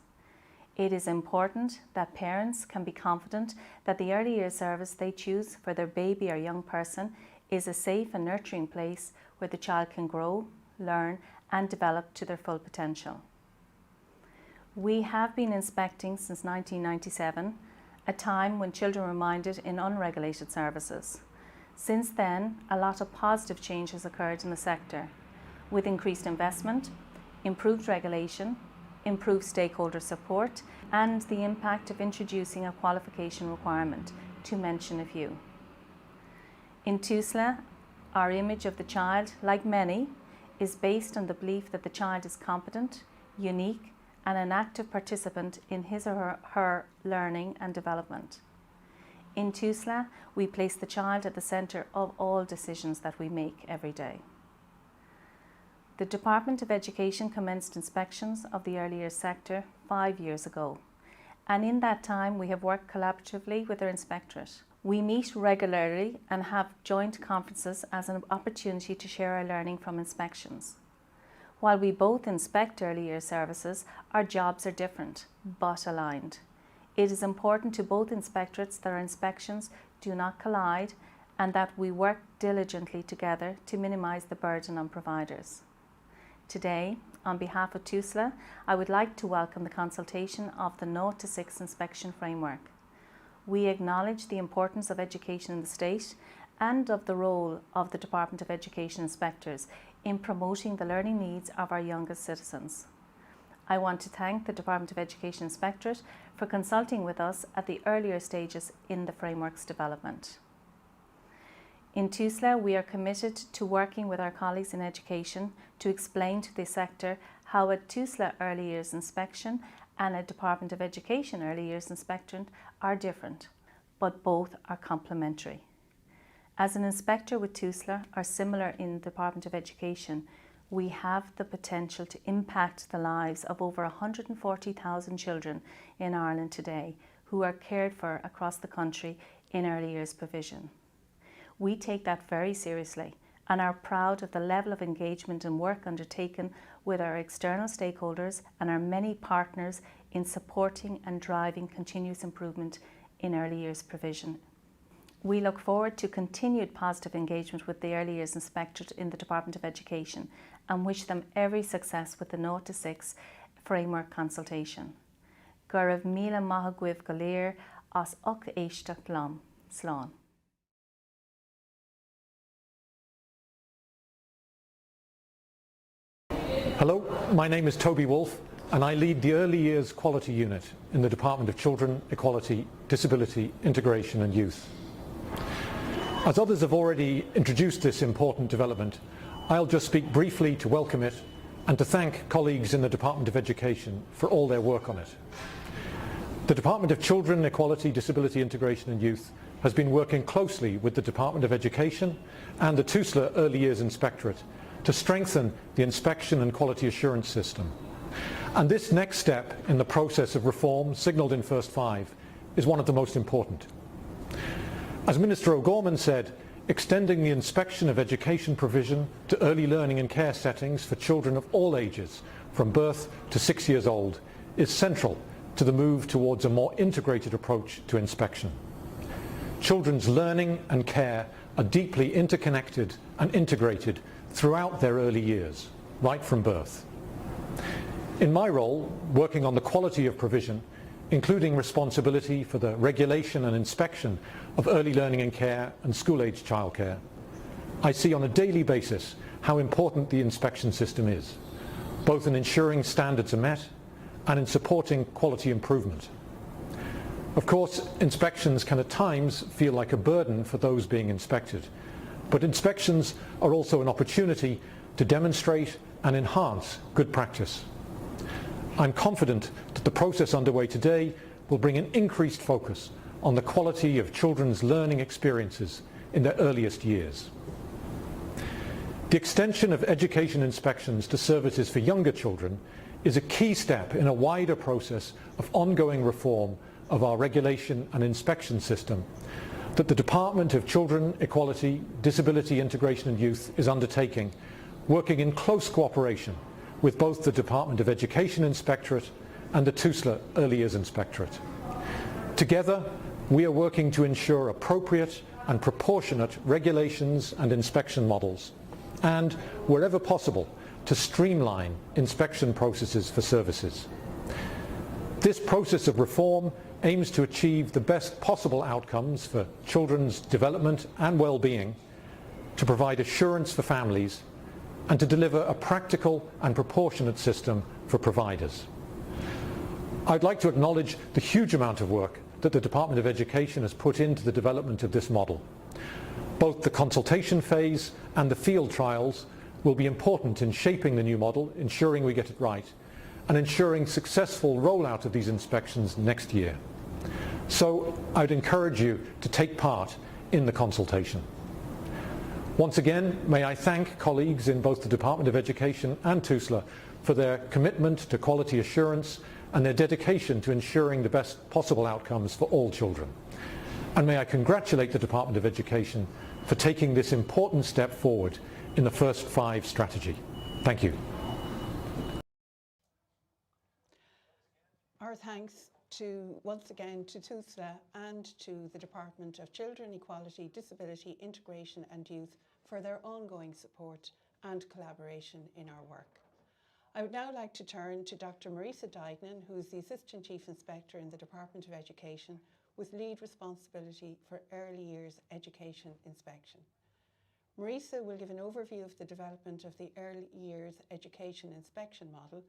S9: It is important that parents can be confident that the early years service they choose for their baby or young person is a safe and nurturing place where the child can grow, learn and develop to their full potential. We have been inspecting since 1997, a time when children were minded in unregulated services. Since then, a lot of positive change has occurred in the sector, with increased investment, improved regulation, improved stakeholder support, and the impact of introducing a qualification requirement, to mention a few. In Tusla, our image of the child, like many, is based on the belief that the child is competent, unique, and an active participant in his or her learning and development. In Tusla, we place the child at the centre of all decisions that we make every day. The Department of Education commenced inspections of the early years sector 5 years ago, and in that time we have worked collaboratively with our Inspectorate. We meet regularly and have joint conferences as an opportunity to share our learning from inspections. While we both inspect early years services, our jobs are different, but aligned. It is important to both inspectorates that our inspections do not collide and that we work diligently together to minimise the burden on providers. Today, on behalf of Tusla, I would like to welcome the consultation of the 0 to 6 inspection framework. We acknowledge the importance of education in the state and of the role of the Department of Education inspectors in promoting the learning needs of our youngest citizens. I want to thank the Department of Education Inspectorate for consulting with us at the earlier stages in the framework's development. In Tusla, we are committed to working with our colleagues in education to explain to the sector how a Tusla early years inspection and a Department of Education early years inspection are different, but both are complementary. As an inspector with Tusla, or similar in the Department of Education, we have the potential to impact the lives of over 140,000 children in Ireland today who are cared for across the country in early years provision. We take that very seriously and are proud of the level of engagement and work undertaken with our external stakeholders and our many partners in supporting and driving continuous improvement in early years provision. We look forward to continued positive engagement with the Early Years Inspectorate in the Department of Education and wish them every success with the 0 to 6 framework consultation. Gur raibh míle maith agaibh go léir as uc éisteacht liom. Slán.
S10: Hello, my name is Toby Wolfe and I lead the Early Years Quality Unit in the Department of Children, Equality, Disability, Integration and Youth. As others have already introduced this important development, I'll just speak briefly to welcome it and to thank colleagues in the Department of Education for all their work on it. The Department of Children, Equality, Disability, Integration and Youth has been working closely with the Department of Education and the Tusla Early Years Inspectorate to strengthen the inspection and quality assurance system. And this next step in the process of reform signalled in First 5 is one of the most important. As Minister O'Gorman said, extending the inspection of education provision to early learning and care settings for children of all ages from birth to 6 years old is central to the move towards a more integrated approach to inspection. Children's learning and care are deeply interconnected and integrated throughout their early years, right from birth. In my role, working on the quality of provision, including responsibility for the regulation and inspection of early learning and care and school-age childcare, I see on a daily basis how important the inspection system is, both in ensuring standards are met and in supporting quality improvement. Of course, inspections can at times feel like a burden for those being inspected, but inspections are also an opportunity to demonstrate and enhance good practice. I'm confident that the process underway today will bring an increased focus on the quality of children's learning experiences in their earliest years. The extension of education inspections to services for younger children is a key step in a wider process of ongoing reform of our regulation and inspection system that the Department of Children, Equality, Disability, Integration and Youth is undertaking, working in close cooperation with both the Department of Education Inspectorate and the Tusla Early Years Inspectorate. Together, we are working to ensure appropriate and proportionate regulations and inspection models, and, wherever possible, to streamline inspection processes for services. This process of reform aims to achieve the best possible outcomes for children's development and well-being, to provide assurance for families, and to deliver a practical and proportionate system for providers. I'd like to acknowledge the huge amount of work that the Department of Education has put into the development of this model. Both the consultation phase and the field trials will be important in shaping the new model, ensuring we get it right, and ensuring successful rollout of these inspections next year. So I'd encourage you to take part in the consultation. Once again, may I thank colleagues in both the Department of Education and Tusla for their commitment to quality assurance and their dedication to ensuring the best possible outcomes for all children. And may I congratulate the Department of Education for taking this important step forward in the First 5 strategy. Thank you.
S1: Our thanks once again to Tusla and to the Department of Children, Equality, Disability, Integration and Youth for their ongoing support and collaboration in our work. I would now like to turn to Dr. Marisa Dignan, who is the Assistant Chief Inspector in the Department of Education with lead responsibility for early years education inspection. Marisa will give an overview of the development of the early years education inspection model,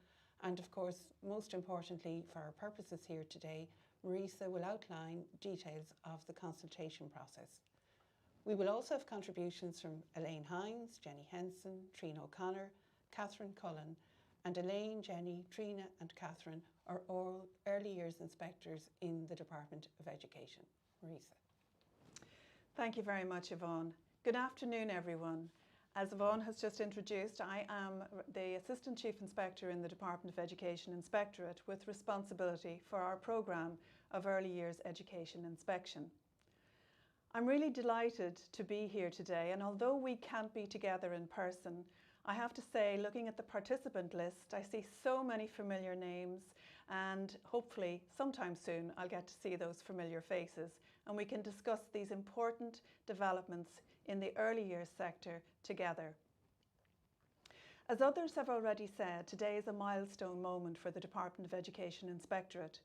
S1: and of course, most importantly for our purposes here today, Marisa will outline details of the consultation process. We will also have contributions from Elaine Hines, Jenny Henson, Trina O'Connor, Catherine Cullen, and Elaine, Jenny, Trina and Catherine are all early years inspectors in the Department of Education. Marisa.
S5: Thank you very much, Yvonne. Good afternoon, everyone. As Yvonne has just introduced, I am the Assistant Chief Inspector in the Department of Education Inspectorate with responsibility for our programme of Early Years Education Inspection. I'm really delighted to be here today, and although we can't be together in person, I have to say, looking at the participant list, I see so many familiar names, and hopefully sometime soon I'll get to see those familiar faces and we can discuss these important developments in the early years sector together. As others have already said, today is a milestone moment for the Department of Education Inspectorate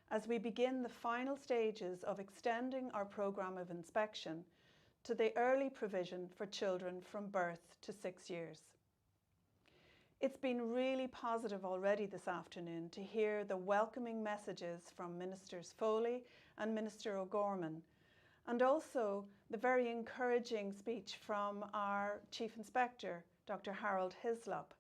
S5: as we begin the final stages of extending our programme of inspection to the early provision for children from birth to 6 years. It's been really positive already this afternoon to hear the welcoming messages from Ministers Foley and Minister O'Gorman, and also the very encouraging speech from our Chief Inspector, Dr. Harold Hislop,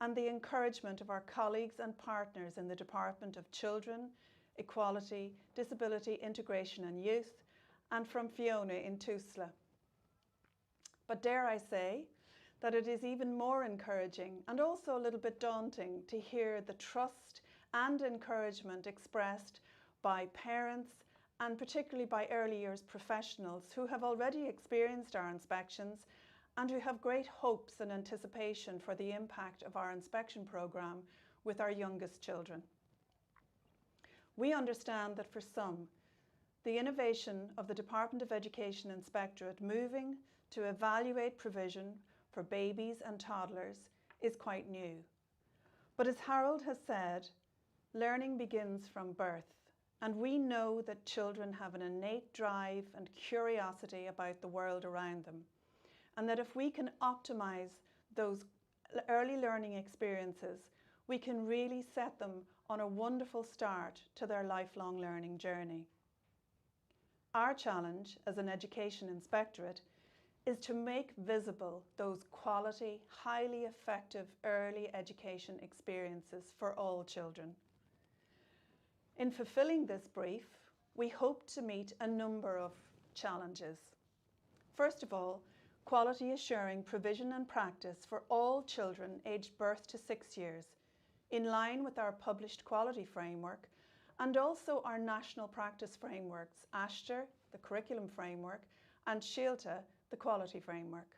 S5: and the encouragement of our colleagues and partners in the Department of Children, Equality, Disability, Integration and Youth, and from Fiona in Tusla. But dare I say that it is even more encouraging and also a little bit daunting to hear the trust and encouragement expressed by parents and particularly by early years professionals who have already experienced our inspections and who have great hopes and anticipation for the impact of our inspection programme with our youngest children. We understand that for some, the innovation of the Department of Education Inspectorate moving to evaluate provision for babies and toddlers is quite new. But as Harold has said, learning begins from birth, and we know that children have an innate drive and curiosity about the world around them, and that if we can optimise those early learning experiences, we can really set them on a wonderful start to their lifelong learning journey. Our challenge as an Education Inspectorate is to make visible those quality, highly effective early education experiences for all children. In fulfilling this brief, we hope to meet a number of challenges. First of all, quality assuring provision and practice for all children aged birth to 6 years
S1: in line with our published quality framework and also our national practice frameworks, ASHTR, the curriculum framework, and SHIELTA, the quality framework.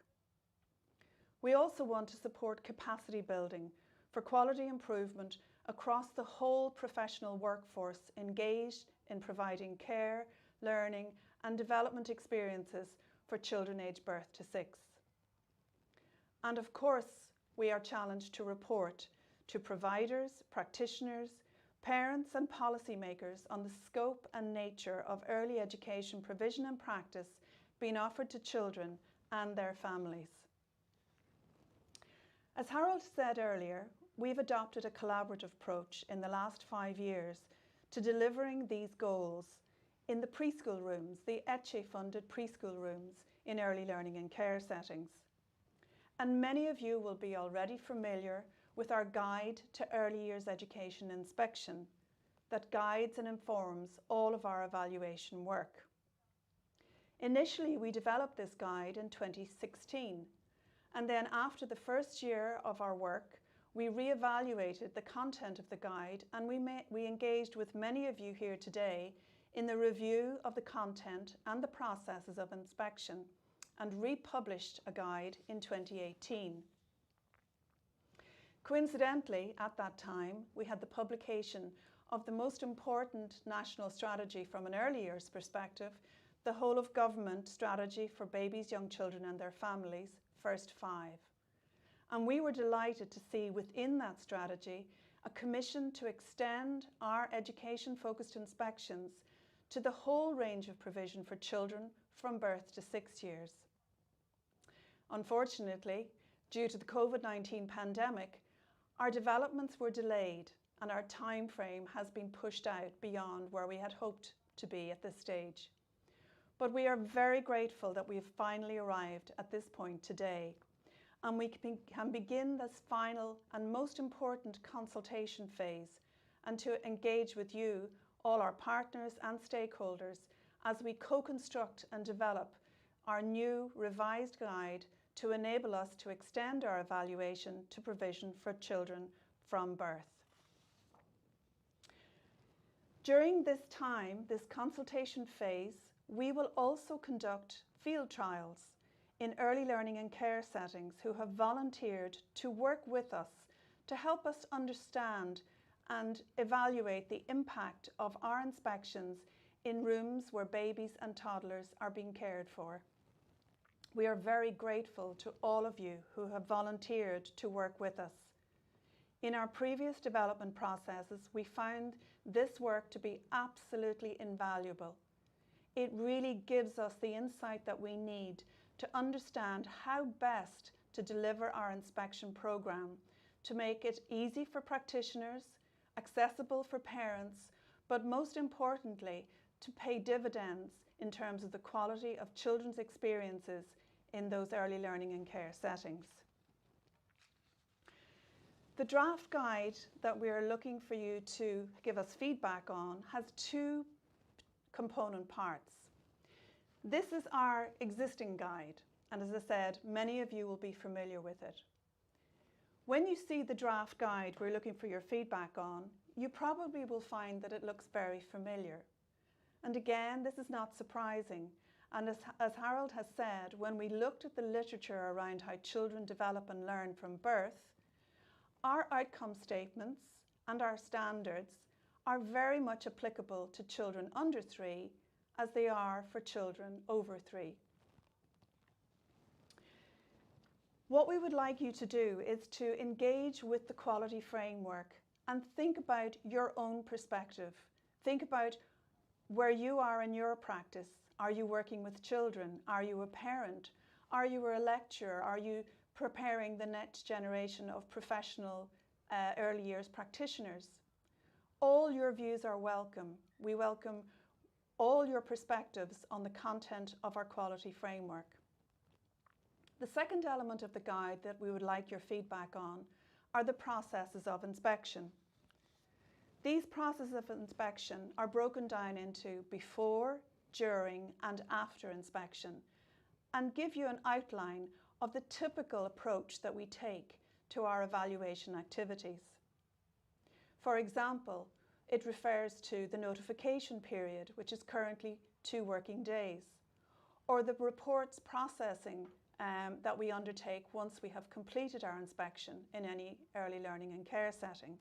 S1: We also want to support capacity building for quality improvement across the whole professional workforce engaged in providing care, learning and development experiences for children aged birth to 6. And of course, we are challenged to report to providers, practitioners, parents and policymakers on the scope and nature of early education provision and practice being offered to children and their families. As Harold said earlier, we've adopted a collaborative approach in the last 5 years to delivering these goals in the preschool rooms, the ECHE-funded preschool rooms in early learning and care settings. And many of you will be already familiar with our Guide to Early Years Education Inspection that guides and informs all of our evaluation work. Initially, we developed this guide in 2016, and then after the first year of our work, we re-evaluated the content of the guide and we engaged with many of you here today in the review of the content and the processes of inspection and republished a guide in 2018. Coincidentally, at that time, we had the publication of the most important national strategy from an early years perspective, the whole of government strategy for babies, young children and their families, First 5. And we were delighted to see within that strategy a commission to extend our education-focused inspections to the whole range of provision for children from birth to 6 years. Unfortunately, due to the COVID-19 pandemic, our developments were delayed and our time frame has been pushed out beyond where we had hoped to be at this stage. But we are very grateful that we have finally arrived at this point today, and we can begin this final and most important consultation phase and to engage with you, all our partners and stakeholders, as we co-construct and develop our new revised guide to enable us to extend our evaluation to provision for children from birth. During this time, this consultation phase, we will also conduct field trials in early learning and care settings who have volunteered to work with us to help us understand and evaluate the impact of our inspections in rooms where babies and toddlers are being cared for. We are very grateful to all of you who have volunteered to work with us. In our previous development processes, we found this work to be absolutely invaluable. It really gives us the insight that we need to understand how best to deliver our inspection program to make it easy for practitioners, accessible for parents, but most importantly, to pay dividends in terms of the quality of children's experiences in those early learning and care settings. The draft guide that we are looking for you to give us feedback on has 2 component parts. This is our existing guide, and as I said, many of you will be familiar with it. When you see the draft guide we're looking for your feedback on, you probably will find that it looks very familiar. And again, this is not surprising. And as Harold has said, when we looked at the literature around how children develop and learn from birth, our outcome statements and our standards are very much applicable to children under 3 as they are for children over 3. What we would like you to do is to engage with the quality framework and think about your own perspective. Think about where you are in your practice. Are you working with children? Are you a parent? Are you a lecturer? Are you preparing the next generation of professional early years practitioners? All your views are welcome. We welcome all your perspectives on the content of our quality framework. The second element of the guide that we would like your feedback on are the processes of inspection. These processes of inspection are broken down into before, during and after inspection and give you an outline of the typical approach that we take to our evaluation activities. For example, it refers to the notification period, which is currently 2 working days, or the reports processing that we undertake once we have completed our inspection in any early learning and care setting.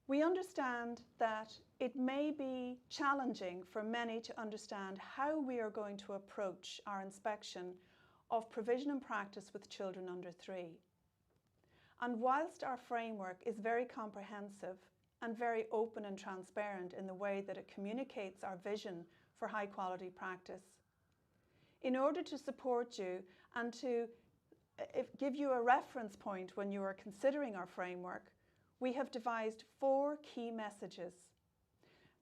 S1: We understand that it may be challenging for many to understand how we are going to approach our inspection of provision and practice with children under 3. And whilst our framework is very comprehensive and very open and transparent in the way that it communicates our vision for high quality practice, in order to support you and to give you a reference point when you are considering our framework, we have devised 4 key messages.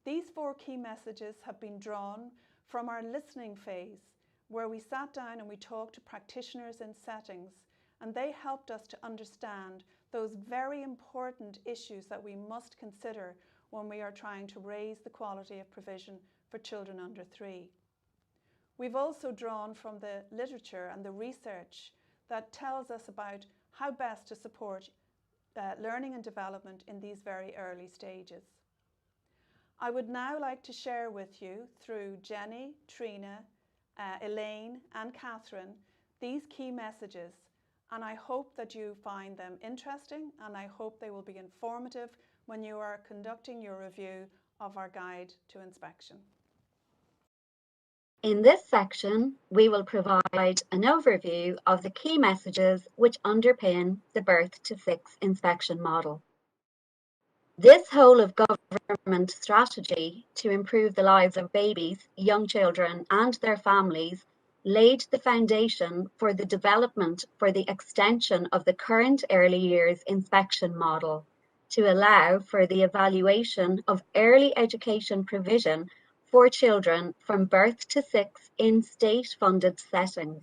S1: These 4 key messages have been drawn from our listening phase, where we sat down and we talked to practitioners in settings, and they helped us to understand those very important issues that we must consider when we are trying to raise the quality of provision for children under 3. We've also drawn from the literature and the research that tells us about how best to support learning and development in these very early stages. I would now like to share with you, through Jenny, Trina, Elaine and Catherine, these key messages, and I hope that you find them interesting, and I hope they will be informative when you are conducting your review of our guide to inspection.
S11: In this section, we will provide an overview of the key messages which underpin the Birth to 6 inspection model. This whole of government strategy to improve the lives of babies, young children and their families laid the foundation for the development for the extension of the current early years inspection model to allow for the evaluation of early education provision for children from birth to 6 in state-funded settings.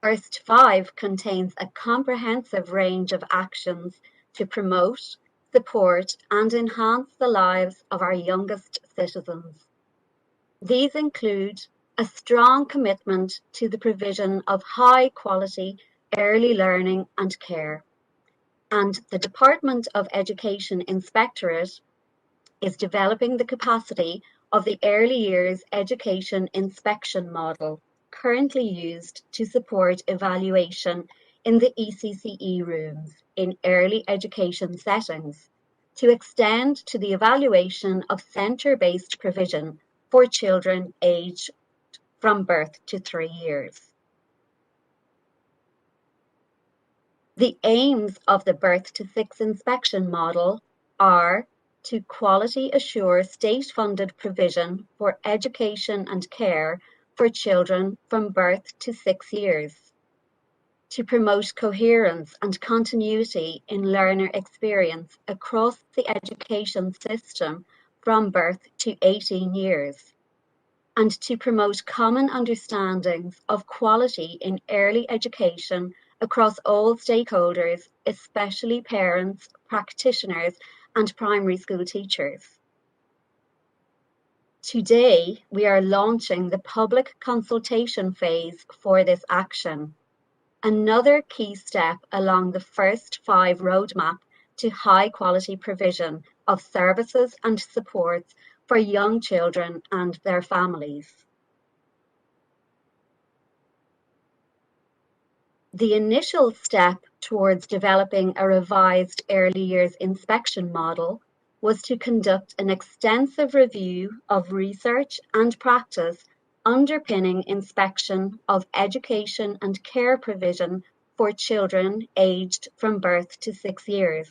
S11: First 5 contains a comprehensive range of actions to promote, support and enhance the lives of our youngest citizens. These include a strong commitment to the provision of high-quality early learning and care, and the Department of Education Inspectorate is developing the capacity of the early years education inspection model currently used to support evaluation in the ECCE rooms in early education settings to extend to the evaluation of centre-based provision for children aged from birth to 3 years. The aims of the Birth to 6 inspection model are to quality assure state-funded provision for education and care for children from birth to 6 years, to promote coherence and continuity in learner experience across the education system from birth to 18 years, and to promote common understandings of quality in early education across all stakeholders, especially parents, practitioners, and primary school teachers. Today, we are launching the public consultation phase for this action, another key step along the first 5 roadmap to high quality provision of services and supports for young children and their families. The initial step towards developing a revised early years inspection model was to conduct an extensive review of research and practice underpinning inspection of education and care provision for children aged from birth to 6 years.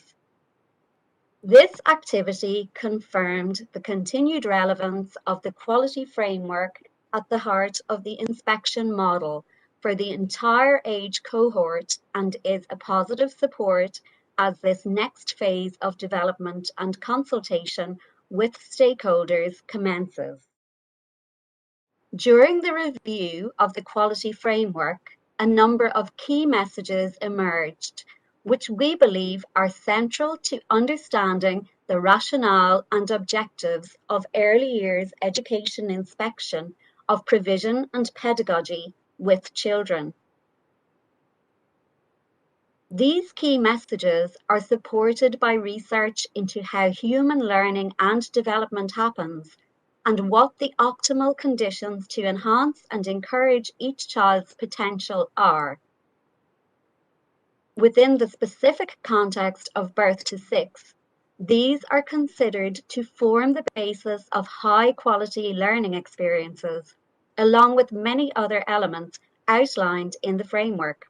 S11: This activity confirmed the continued relevance of the quality framework at the heart of the inspection model for the entire age cohort and is a positive support as this next phase of development and consultation with stakeholders commences. During the review of the quality framework, a number of key messages emerged, which we believe are central to understanding the rationale and objectives of early years education inspection of provision and pedagogy with children. These key messages are supported by research into how human learning and development happens and what the optimal conditions to enhance and encourage each child's potential are. Within the specific context of birth to six, these are considered to form the basis of high-quality learning experiences, along with many other elements outlined in the framework.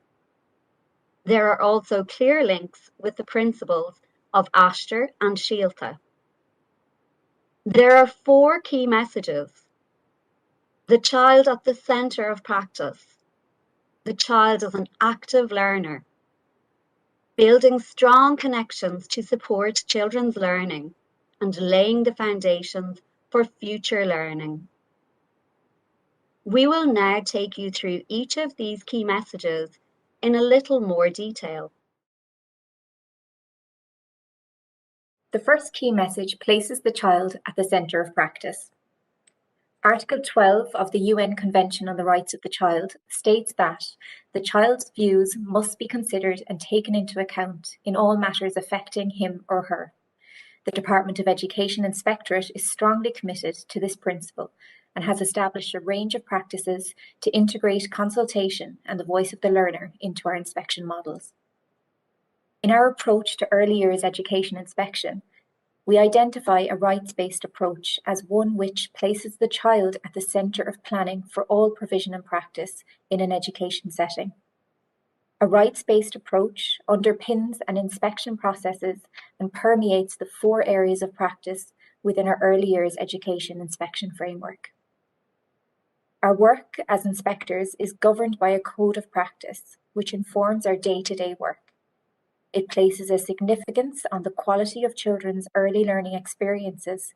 S11: There are also clear links with the principles of Ashter and Shielta. There are 4 key messages. The child at the centre of practice. The child is an active learner. Building strong connections to support children's learning and laying the foundations for future learning. We will now take you through each of these key messages in a little more detail.
S12: The first key message places the child at the centre of practice. Article 12 of the UN Convention on the Rights of the Child states that the child's views must be considered and taken into account in all matters affecting him or her. The Department of Education Inspectorate is strongly committed to this principle and has established a range of practices to integrate consultation and the voice of the learner into our inspection models. In our approach to early years education inspection, we identify a rights-based approach as one which places the child at the centre of planning for all provision and practice in an education setting. A rights-based approach underpins an inspection processes and permeates the 4 areas of practice within our early years education inspection framework. Our work as inspectors is governed by a code of practice, which informs our day-to-day work. It places a significance on the quality of children's early learning experiences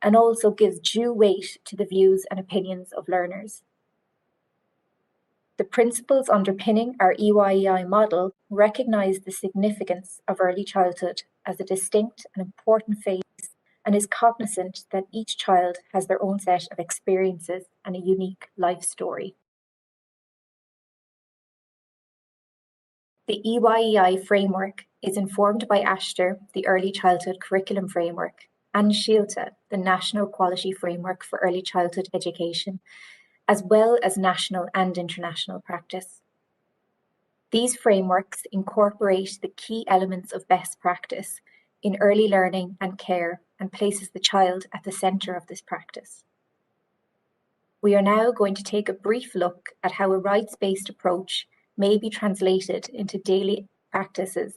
S12: and also gives due weight to the views and opinions of learners. The principles underpinning our EYEI model recognise the significance of early childhood as a distinct and important phase and is cognizant that each child has their own set of experiences and a unique life story. The EYEI framework is informed by Ashter, the Early Childhood Curriculum Framework, and Shielta, the National Quality Framework for Early Childhood Education, as well as national and international practice. These frameworks incorporate the key elements of best practice in early learning and care and places the child at the centre of this practice. We are now going to take a brief look at how a rights-based approach may be translated into daily practices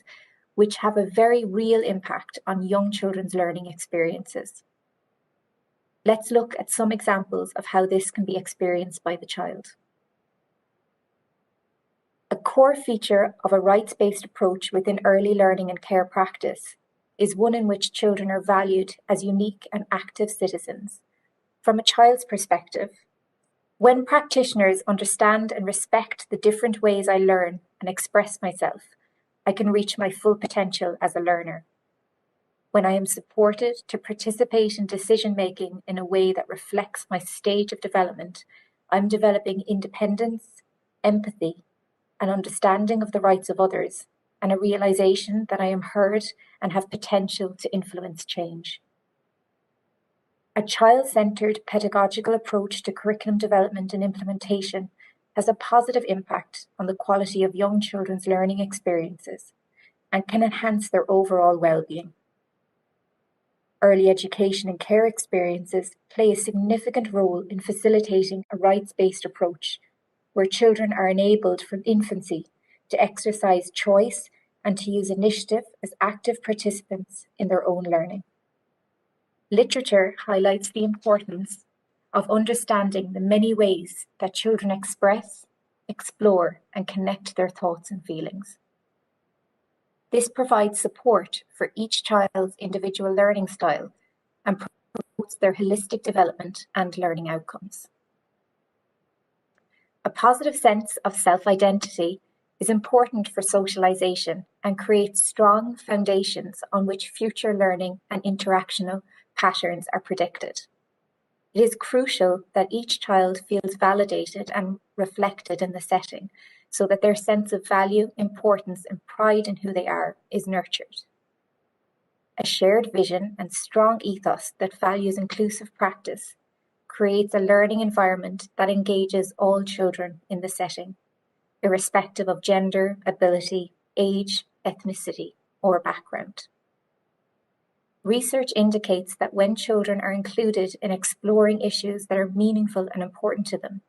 S12: which have a very real impact on young children's learning experiences. Let's look at some examples of how this can be experienced by the child. A core feature of a rights-based approach within early learning and care practice is one in which children are valued as unique and active citizens. From a child's perspective, when practitioners understand and respect the different ways I learn and express myself, I can reach my full potential as a learner. When I am supported to participate in decision-making in a way that reflects my stage of development, I'm developing independence, empathy, an understanding of the rights of others, and a realization that I am heard and have potential to influence change. A child-centered pedagogical approach to curriculum development and implementation has a positive impact on the quality of young children's learning experiences and can enhance their overall well-being. Early education and care experiences play a significant role in facilitating a rights-based approach where children are enabled from infancy to exercise choice and to use initiative as active participants in their own learning. Literature highlights the importance of understanding the many ways that children express, explore, and connect their thoughts and feelings. This provides support for each child's individual learning style and promotes their holistic development and learning outcomes. A positive sense of self-identity is important for socialization and creates strong foundations on which future learning and interactional patterns are predicted. It is crucial that each child feels validated and reflected in the setting so that their sense of value, importance, and pride in who they are is nurtured. A shared vision and strong ethos that values inclusive practice creates a learning environment that engages all children in the setting, irrespective of gender, ability, age, ethnicity, or background. Research indicates that when children are included in exploring issues that are meaningful and important to them,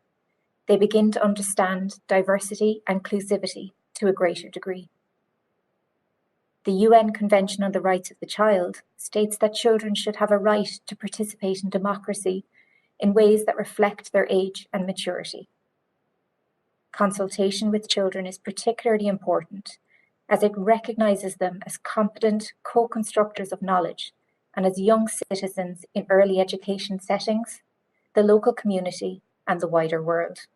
S12: they begin to understand diversity and inclusivity to a greater degree. The UN Convention on the Rights of the Child states that children should have a right to participate in democracy in ways that reflect their age and maturity. Consultation with children is particularly important as it recognises them as competent co-constructors of knowledge and as young citizens in early education settings, the local community, and the wider world.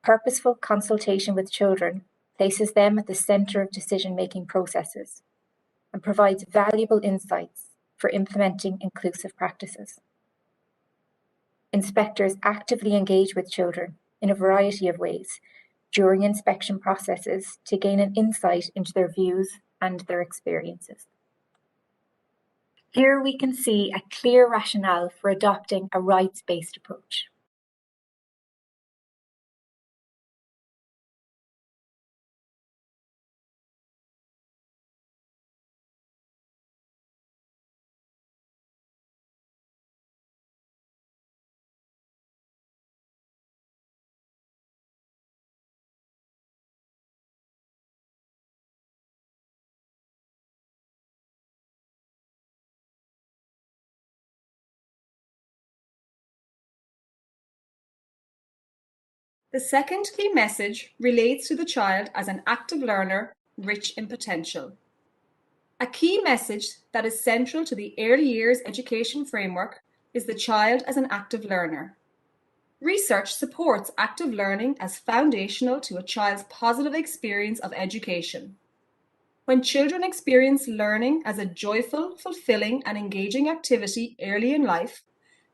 S12: Purposeful consultation with children places them at the centre of decision-making processes and provides valuable insights for implementing inclusive practices. Inspectors actively engage with children in a variety of ways during inspection processes to gain an insight into their views and their experiences. Here we can see a clear rationale for adopting a rights-based approach.
S13: The second key message relates to the child as an active learner, rich in potential. A key message that is central to the early years education framework is the child as an active learner. Research supports active learning as foundational to a child's positive experience of education. When children experience learning as a joyful, fulfilling, and engaging activity early in life,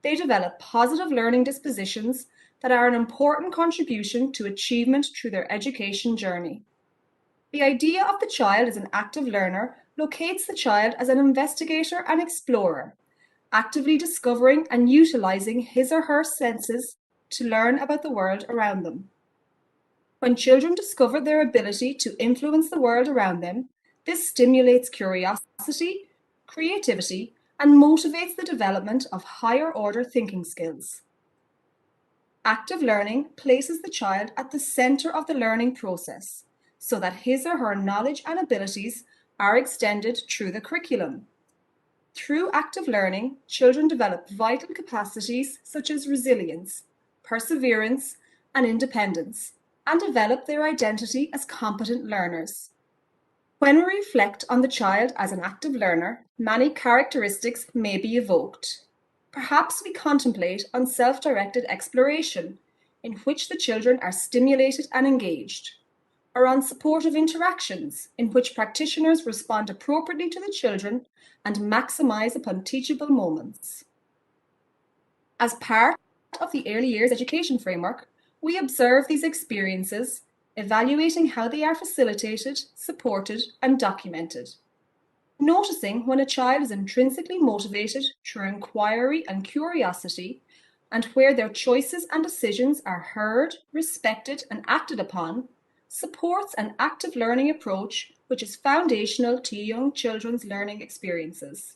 S13: they develop positive learning dispositions that are an important contribution to achievement through their education journey. The idea of the child as an active learner locates the child as an investigator and explorer, actively discovering and utilizing his or her senses to learn about the world around them. When children discover their ability to influence the world around them, this stimulates curiosity, creativity, and motivates the development of higher order thinking skills. Active learning places the child at the center of the learning process so that his or her knowledge and abilities are extended through the curriculum. Through active learning, children develop vital capacities such as resilience, perseverance, and independence, and develop their identity as competent learners. When we reflect on the child as an active learner, many characteristics may be evoked. Perhaps we contemplate on self-directed exploration, in which the children are stimulated and engaged, or on supportive interactions, in which practitioners respond appropriately to the children and maximize upon teachable moments. As part of the early years education framework, we observe these experiences, evaluating how they are facilitated, supported, and documented. Noticing when a child is intrinsically motivated through inquiry and curiosity, and where their choices and decisions are heard, respected, and acted upon, supports an active learning approach which is foundational to young children's learning experiences.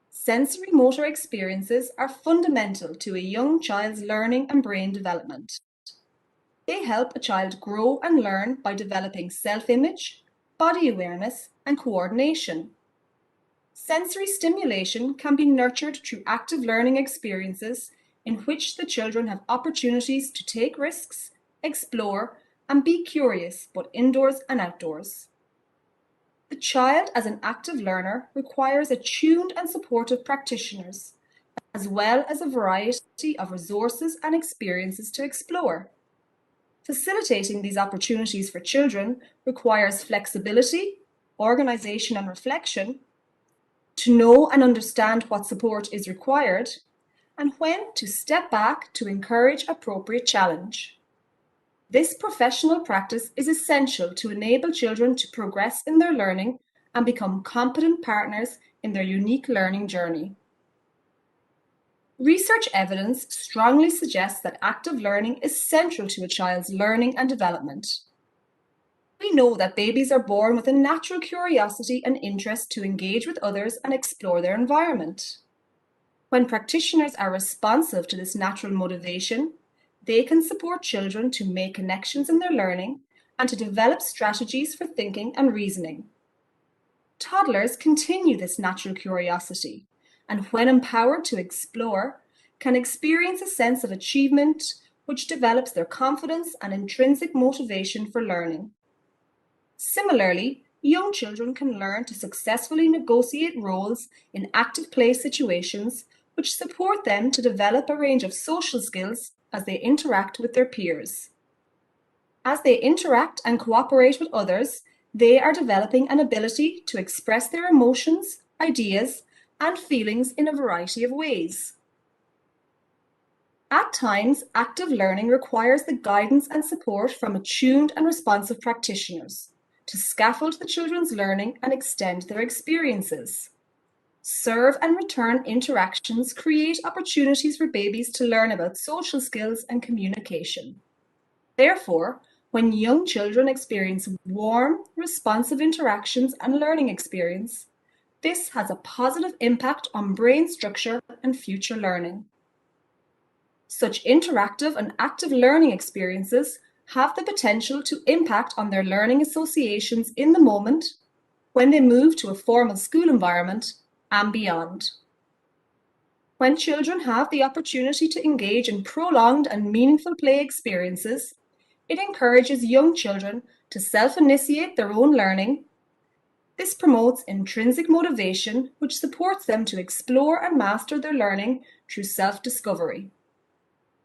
S13: Sensory motor experiences are fundamental to a young child's learning and brain development. They help a child grow and learn by developing self-image, body awareness, and coordination. Sensory stimulation can be nurtured through active learning experiences in which the children have opportunities to take risks, explore, and be curious both indoors and outdoors. The child as an active learner requires attuned and supportive practitioners, as well as a variety of resources and experiences to explore. Facilitating these opportunities for children requires flexibility, organisation and reflection, to know and understand what support is required, and when to step back to encourage appropriate challenge. This professional practice is essential to enable children to progress in their learning and become competent partners in their unique learning journey. Research evidence strongly suggests that active learning is central to a child's learning and development. We know that babies are born with a natural curiosity and interest to engage with others and explore their environment. When practitioners are responsive to this natural motivation, they can support children to make connections in their learning and to develop strategies for thinking and reasoning. Toddlers continue this natural curiosity, and when empowered to explore, can experience a sense of achievement which develops their confidence and intrinsic motivation for learning. Similarly, young children can learn to successfully negotiate roles in active play situations which support them to develop a range of social skills as they interact with their peers. As they interact and cooperate with others, they are developing an ability to express their emotions, ideas, and feelings in a variety of ways. At times, active learning requires the guidance and support from attuned and responsive practitioners to scaffold the children's learning and extend their experiences. Serve and return interactions create opportunities for babies to learn about social skills and communication. Therefore, when young children experience warm, responsive interactions and learning experience, this has a positive impact on brain structure and future learning. Such interactive and active learning experiences have the potential to impact on their learning associations in the moment, when they move to a formal school environment, and beyond. When children have the opportunity to engage in prolonged and meaningful play experiences, it encourages young children to self-initiate their own learning. This promotes intrinsic motivation, which supports them to explore and master their learning through self-discovery.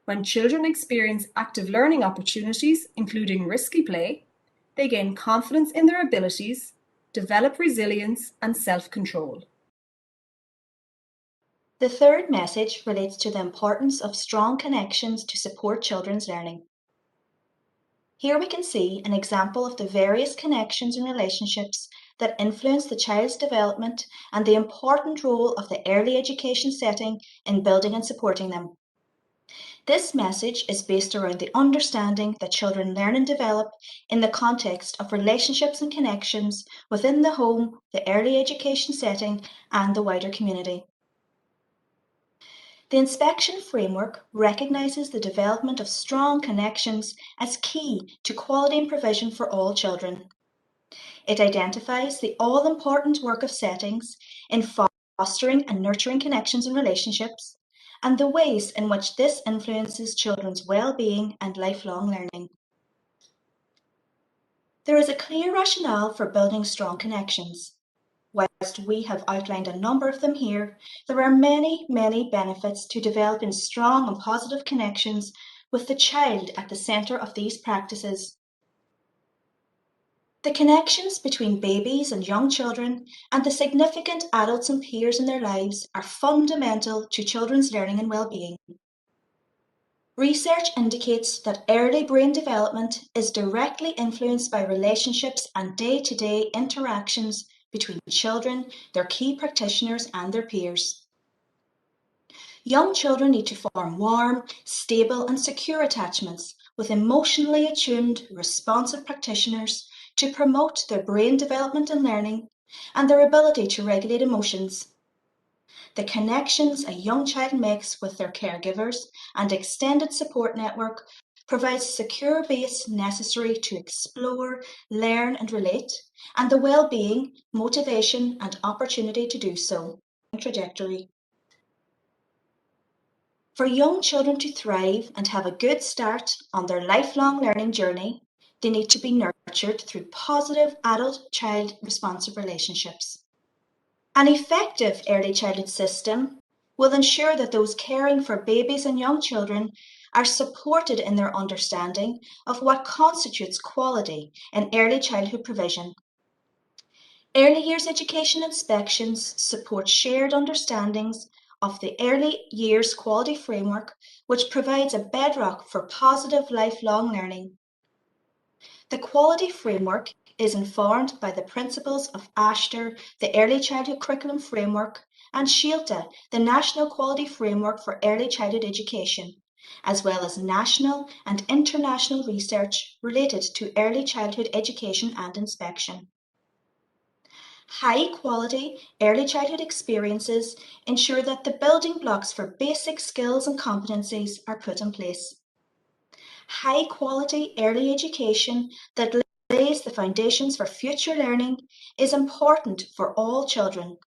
S13: When children experience active learning opportunities, including risky play, they gain confidence in their abilities, develop resilience, and self-control.
S14: The third message relates to the importance of strong connections to support children's learning. Here we can see an example of the various connections and relationships that influence the child's development and the important role of the early education setting in building and supporting them. This message is based around the understanding that children learn and develop in the context of relationships and connections within the home, the early education setting, and the wider community. The inspection framework recognises the development of strong connections as key to quality and provision for all children. It identifies the all-important work of settings in fostering and nurturing connections and relationships, and the ways in which this influences children's well-being and lifelong learning. There is a clear rationale for building strong connections. Whilst we have outlined a number of them here, there are many benefits to developing strong and positive connections with the child at the centre of these practices. The connections between babies and young children and the significant adults and peers in their lives are fundamental to children's learning and well-being. Research indicates that early brain development is directly influenced by relationships and day-to-day interactions between children, their key practitioners, and their peers. Young children need to form warm, stable, and secure attachments with emotionally attuned, responsive practitioners to promote their brain development and learning and their ability to regulate emotions. The connections a young child makes with their caregivers and extended support network provides a secure base necessary to explore, learn and relate, and the well-being, motivation and opportunity to do so. Trajectory. For young children to thrive and have a good start on their lifelong learning journey, they need to be nurtured through positive adult-child responsive relationships. An effective early childhood system will ensure that those caring for babies and young children are supported in their understanding of what constitutes quality in early childhood provision. Early years education inspections support shared understandings of the early years quality framework, which provides a bedrock for positive lifelong learning. The quality framework is informed by the principles of ASHTER, the Early Childhood Curriculum Framework, and SHIELTA, the National Quality Framework for Early Childhood Education, as well as national and international research related to early childhood education and inspection. High-quality early childhood experiences ensure that the building blocks for basic skills and competencies are put in place. High-quality early education that lays the foundations for future learning is important for all children.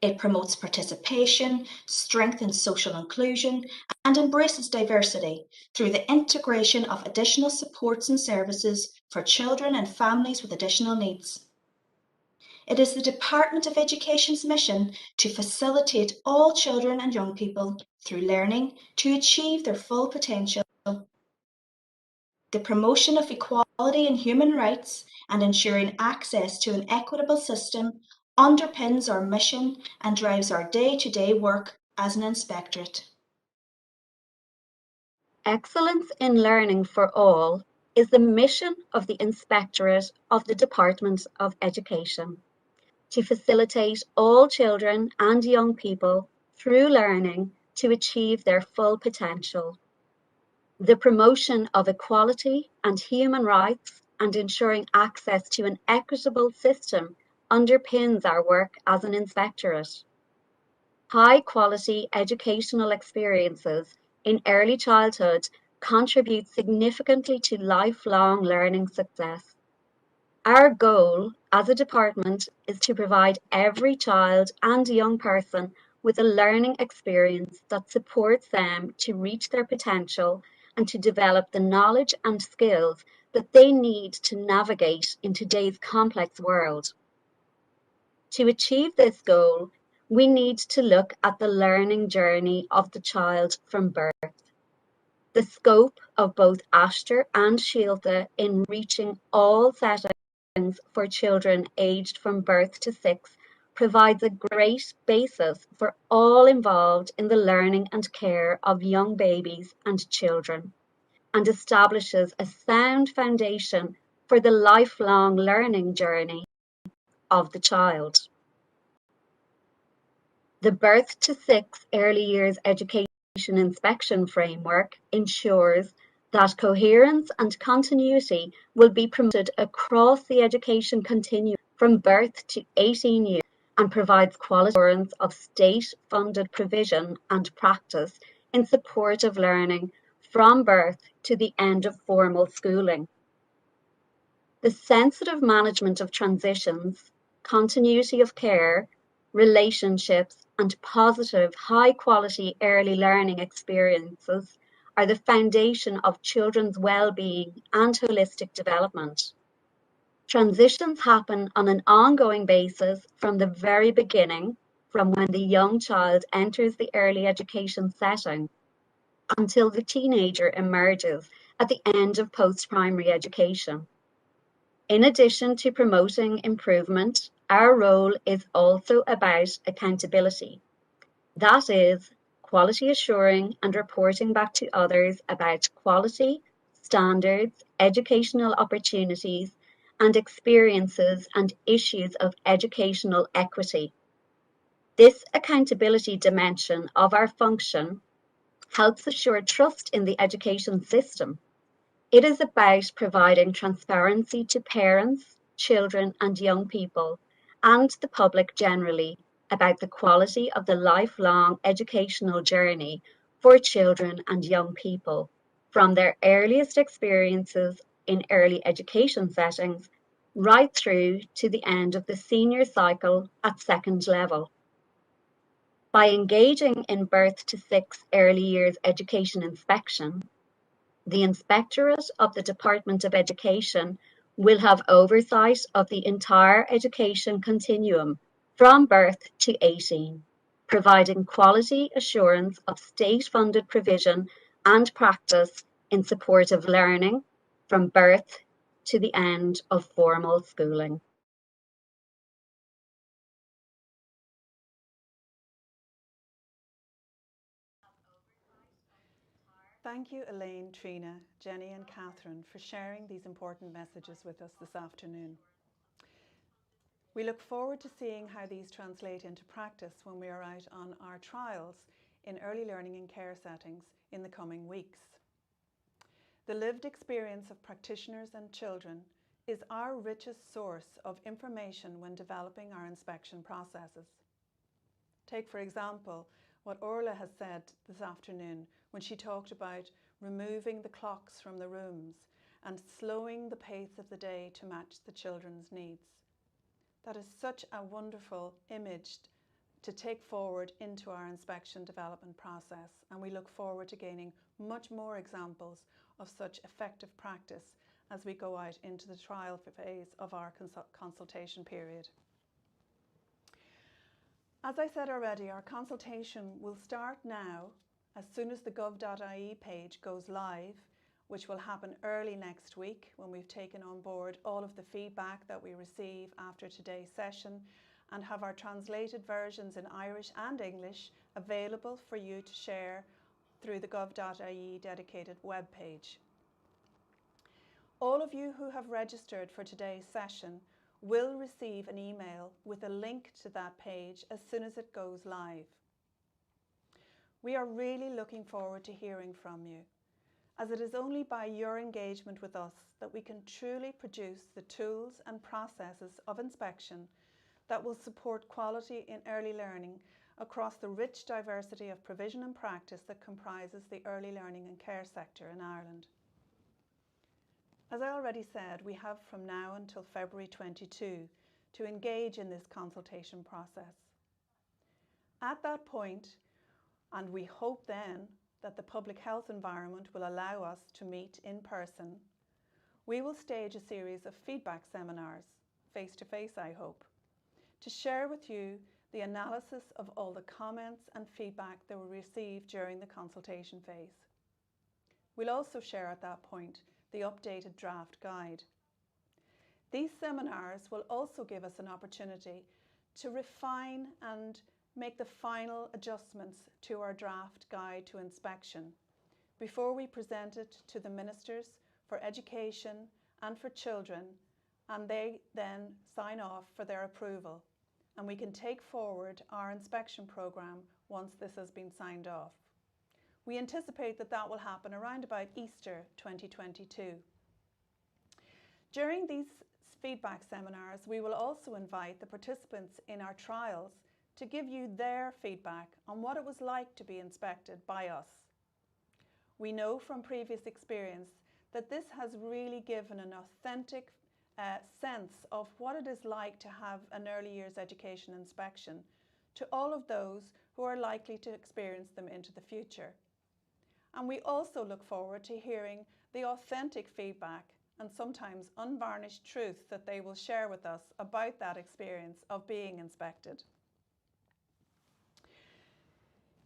S14: It promotes participation, strengthens social inclusion, and embraces diversity through the integration of additional supports and services for children and families with additional needs. It is the Department of Education's mission to facilitate all children and young people through learning to achieve their full potential. The promotion of equality and human rights and ensuring access to an equitable system underpins our mission and drives our day-to-day work as an inspectorate.
S11: Excellence in learning for all is the mission of the Inspectorate of the Department of Education, to facilitate all children and young people through learning to achieve their full potential. The promotion of equality and human rights and ensuring access to an equitable system underpins our work as an inspectorate. High-quality educational experiences in early childhood contribute significantly to lifelong learning success. Our goal as a department is to provide every child and young person with a learning experience that supports them to reach their potential and to develop the knowledge and skills that they need to navigate in today's complex world. To achieve this goal, we need to look at the learning journey of the child from birth. The scope of both ASHTER and SHIELTA in reaching all settings for children aged from birth to 6 provides a great basis for all involved in the learning and care of young babies and children, and establishes a sound foundation for the lifelong learning journey of the child. The Birth to 6 Early Years Education Inspection Framework ensures that coherence and continuity will be promoted across the education continuum from birth to 18 years and provides quality assurance of state-funded provision and practice in support of learning from birth to the end of formal schooling. The sensitive management of transitions, continuity of care, relationships, and positive, high-quality early learning experiences are the foundation of children's well-being and holistic development. Transitions happen on an ongoing basis from the very beginning, from when the young child enters the early education setting, until the teenager emerges at the end of post-primary education. In addition to promoting improvement, our role is also about accountability. That is, quality assuring and reporting back to others about quality, standards, educational opportunities, and experiences and issues of educational equity. This accountability dimension of our function helps assure trust in the education system. It is about providing transparency to parents, children, and young people, and the public generally, about the quality of the lifelong educational journey for children and young people, from their earliest experiences in early education settings, right through to the end of the senior cycle at second level. By engaging in birth to 6 early years education inspection, the Inspectorate of the Department of Education will have oversight of the entire education continuum from birth to 18, providing quality assurance of state-funded provision and practice in support of learning from birth to the end of formal schooling.
S1: Thank you, Elaine, Trina, Jenny and Catherine for sharing these important messages with us this afternoon. We look forward to seeing how these translate into practice when we are out on our trials in early learning and care settings in the coming weeks. The lived experience of practitioners and children is our richest source of information when developing our inspection processes. Take, for example, what Orla has said this afternoon when she talked about removing the clocks from the rooms and slowing the pace of the day to match the children's needs. That is such a wonderful image to take forward into our inspection development process, and we look forward to gaining much more examples of such effective practice as we go out into the trial phase of our consultation period. As I said already, our consultation will start now as soon as the gov.ie page goes live, which will happen early next week when we've taken on board all of the feedback that we receive after today's session and have our translated versions in Irish and English available for you to share through the gov.ie dedicated web page. All of you who have registered for today's session will receive an email with a link to that page as soon as it goes live. We are really looking forward to hearing from you, as it is only by your engagement with us that we can truly produce the tools and processes of inspection that will support quality in early learning across the rich diversity of provision and practice that comprises the early learning and care sector in Ireland. As I already said, we have from now until February 22 to engage in this consultation process. At that point, and we hope then that the public health environment will allow us to meet in person, we will stage a series of feedback seminars, face-to-face I hope, to share with you the analysis of all the comments and feedback that were received during the consultation phase. We'll also share at that point the updated draft guide. These seminars will also give us an opportunity to refine and make the final adjustments to our draft guide to inspection before we present it to the Ministers for Education and for Children, and they then sign off for their approval, and we can take forward our inspection programme once this has been signed off. We anticipate that that will happen around about Easter 2022. During these feedback seminars, we will also invite the participants in our trials to give you their feedback on what it was like to be inspected by us. We know from previous experience that this has really given an authentic sense of what it is like to have an early years education inspection to all of those who are likely to experience them into the future. And we also look forward to hearing the authentic feedback and sometimes unvarnished truth that they will share with us about that experience of being inspected.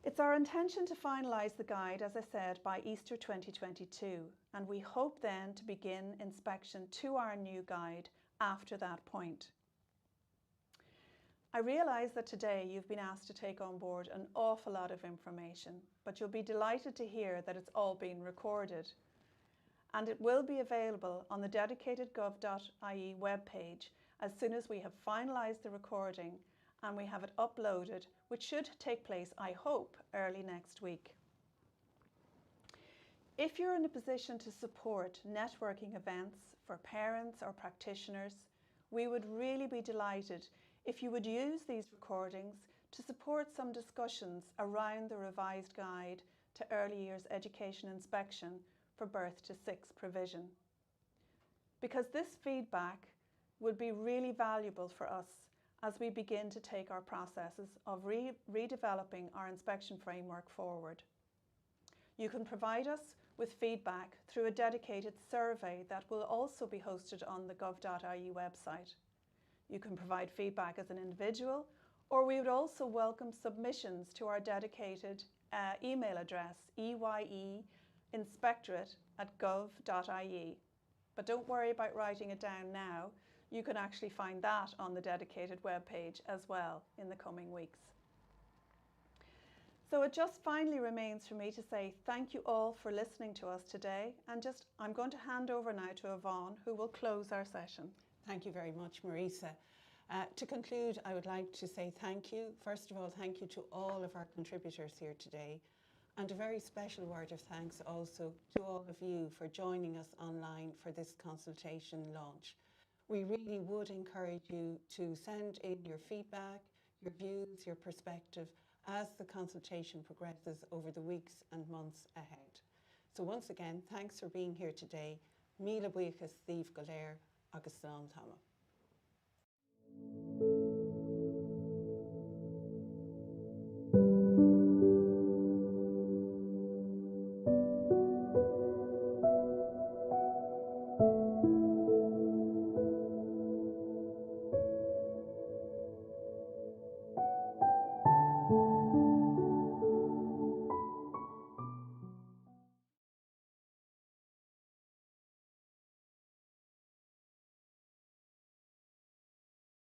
S1: It's our intention to finalise the guide, as I said, by Easter 2022, and we hope then to begin inspection to our new guide after that point. I realise that today you've been asked to take on board an awful lot of information, but you'll be delighted to hear that it's all been recorded. And it will be available on the dedicated gov.ie webpage as soon as we have finalised the recording and we have it uploaded, which should take place, I hope, early next week. If you're in a position to support networking events for parents or practitioners, we would really be delighted if you would use these recordings to support some discussions around the revised guide to early years education inspection for birth to 6 provision. Because this feedback would be really valuable for us as we begin to take our processes of redeveloping our inspection framework forward. You can provide us with feedback through a dedicated survey that will also be hosted on the gov.ie website. You can provide feedback as an individual, or we would also welcome submissions to our dedicated email address, eyeinspectorate@gov.ie. But don't worry about writing it down now. You can actually find that on the dedicated webpage as well in the coming weeks.
S5: So it just finally remains for me to say thank you all for listening to us today, and I'm going to hand over now to Yvonne, who will close our session.
S1: Thank you very much, Marisa. To conclude, I would like to say thank you. First of all, thank you to all of our contributors here today, and a very special word of thanks also to all of you for joining us online for this consultation launch. We really would encourage you to send in your feedback, your views, your perspective as the consultation progresses over the weeks and months ahead. So once again, thanks for being here today. Míle buíochas Steve Golair agus Slán Tama.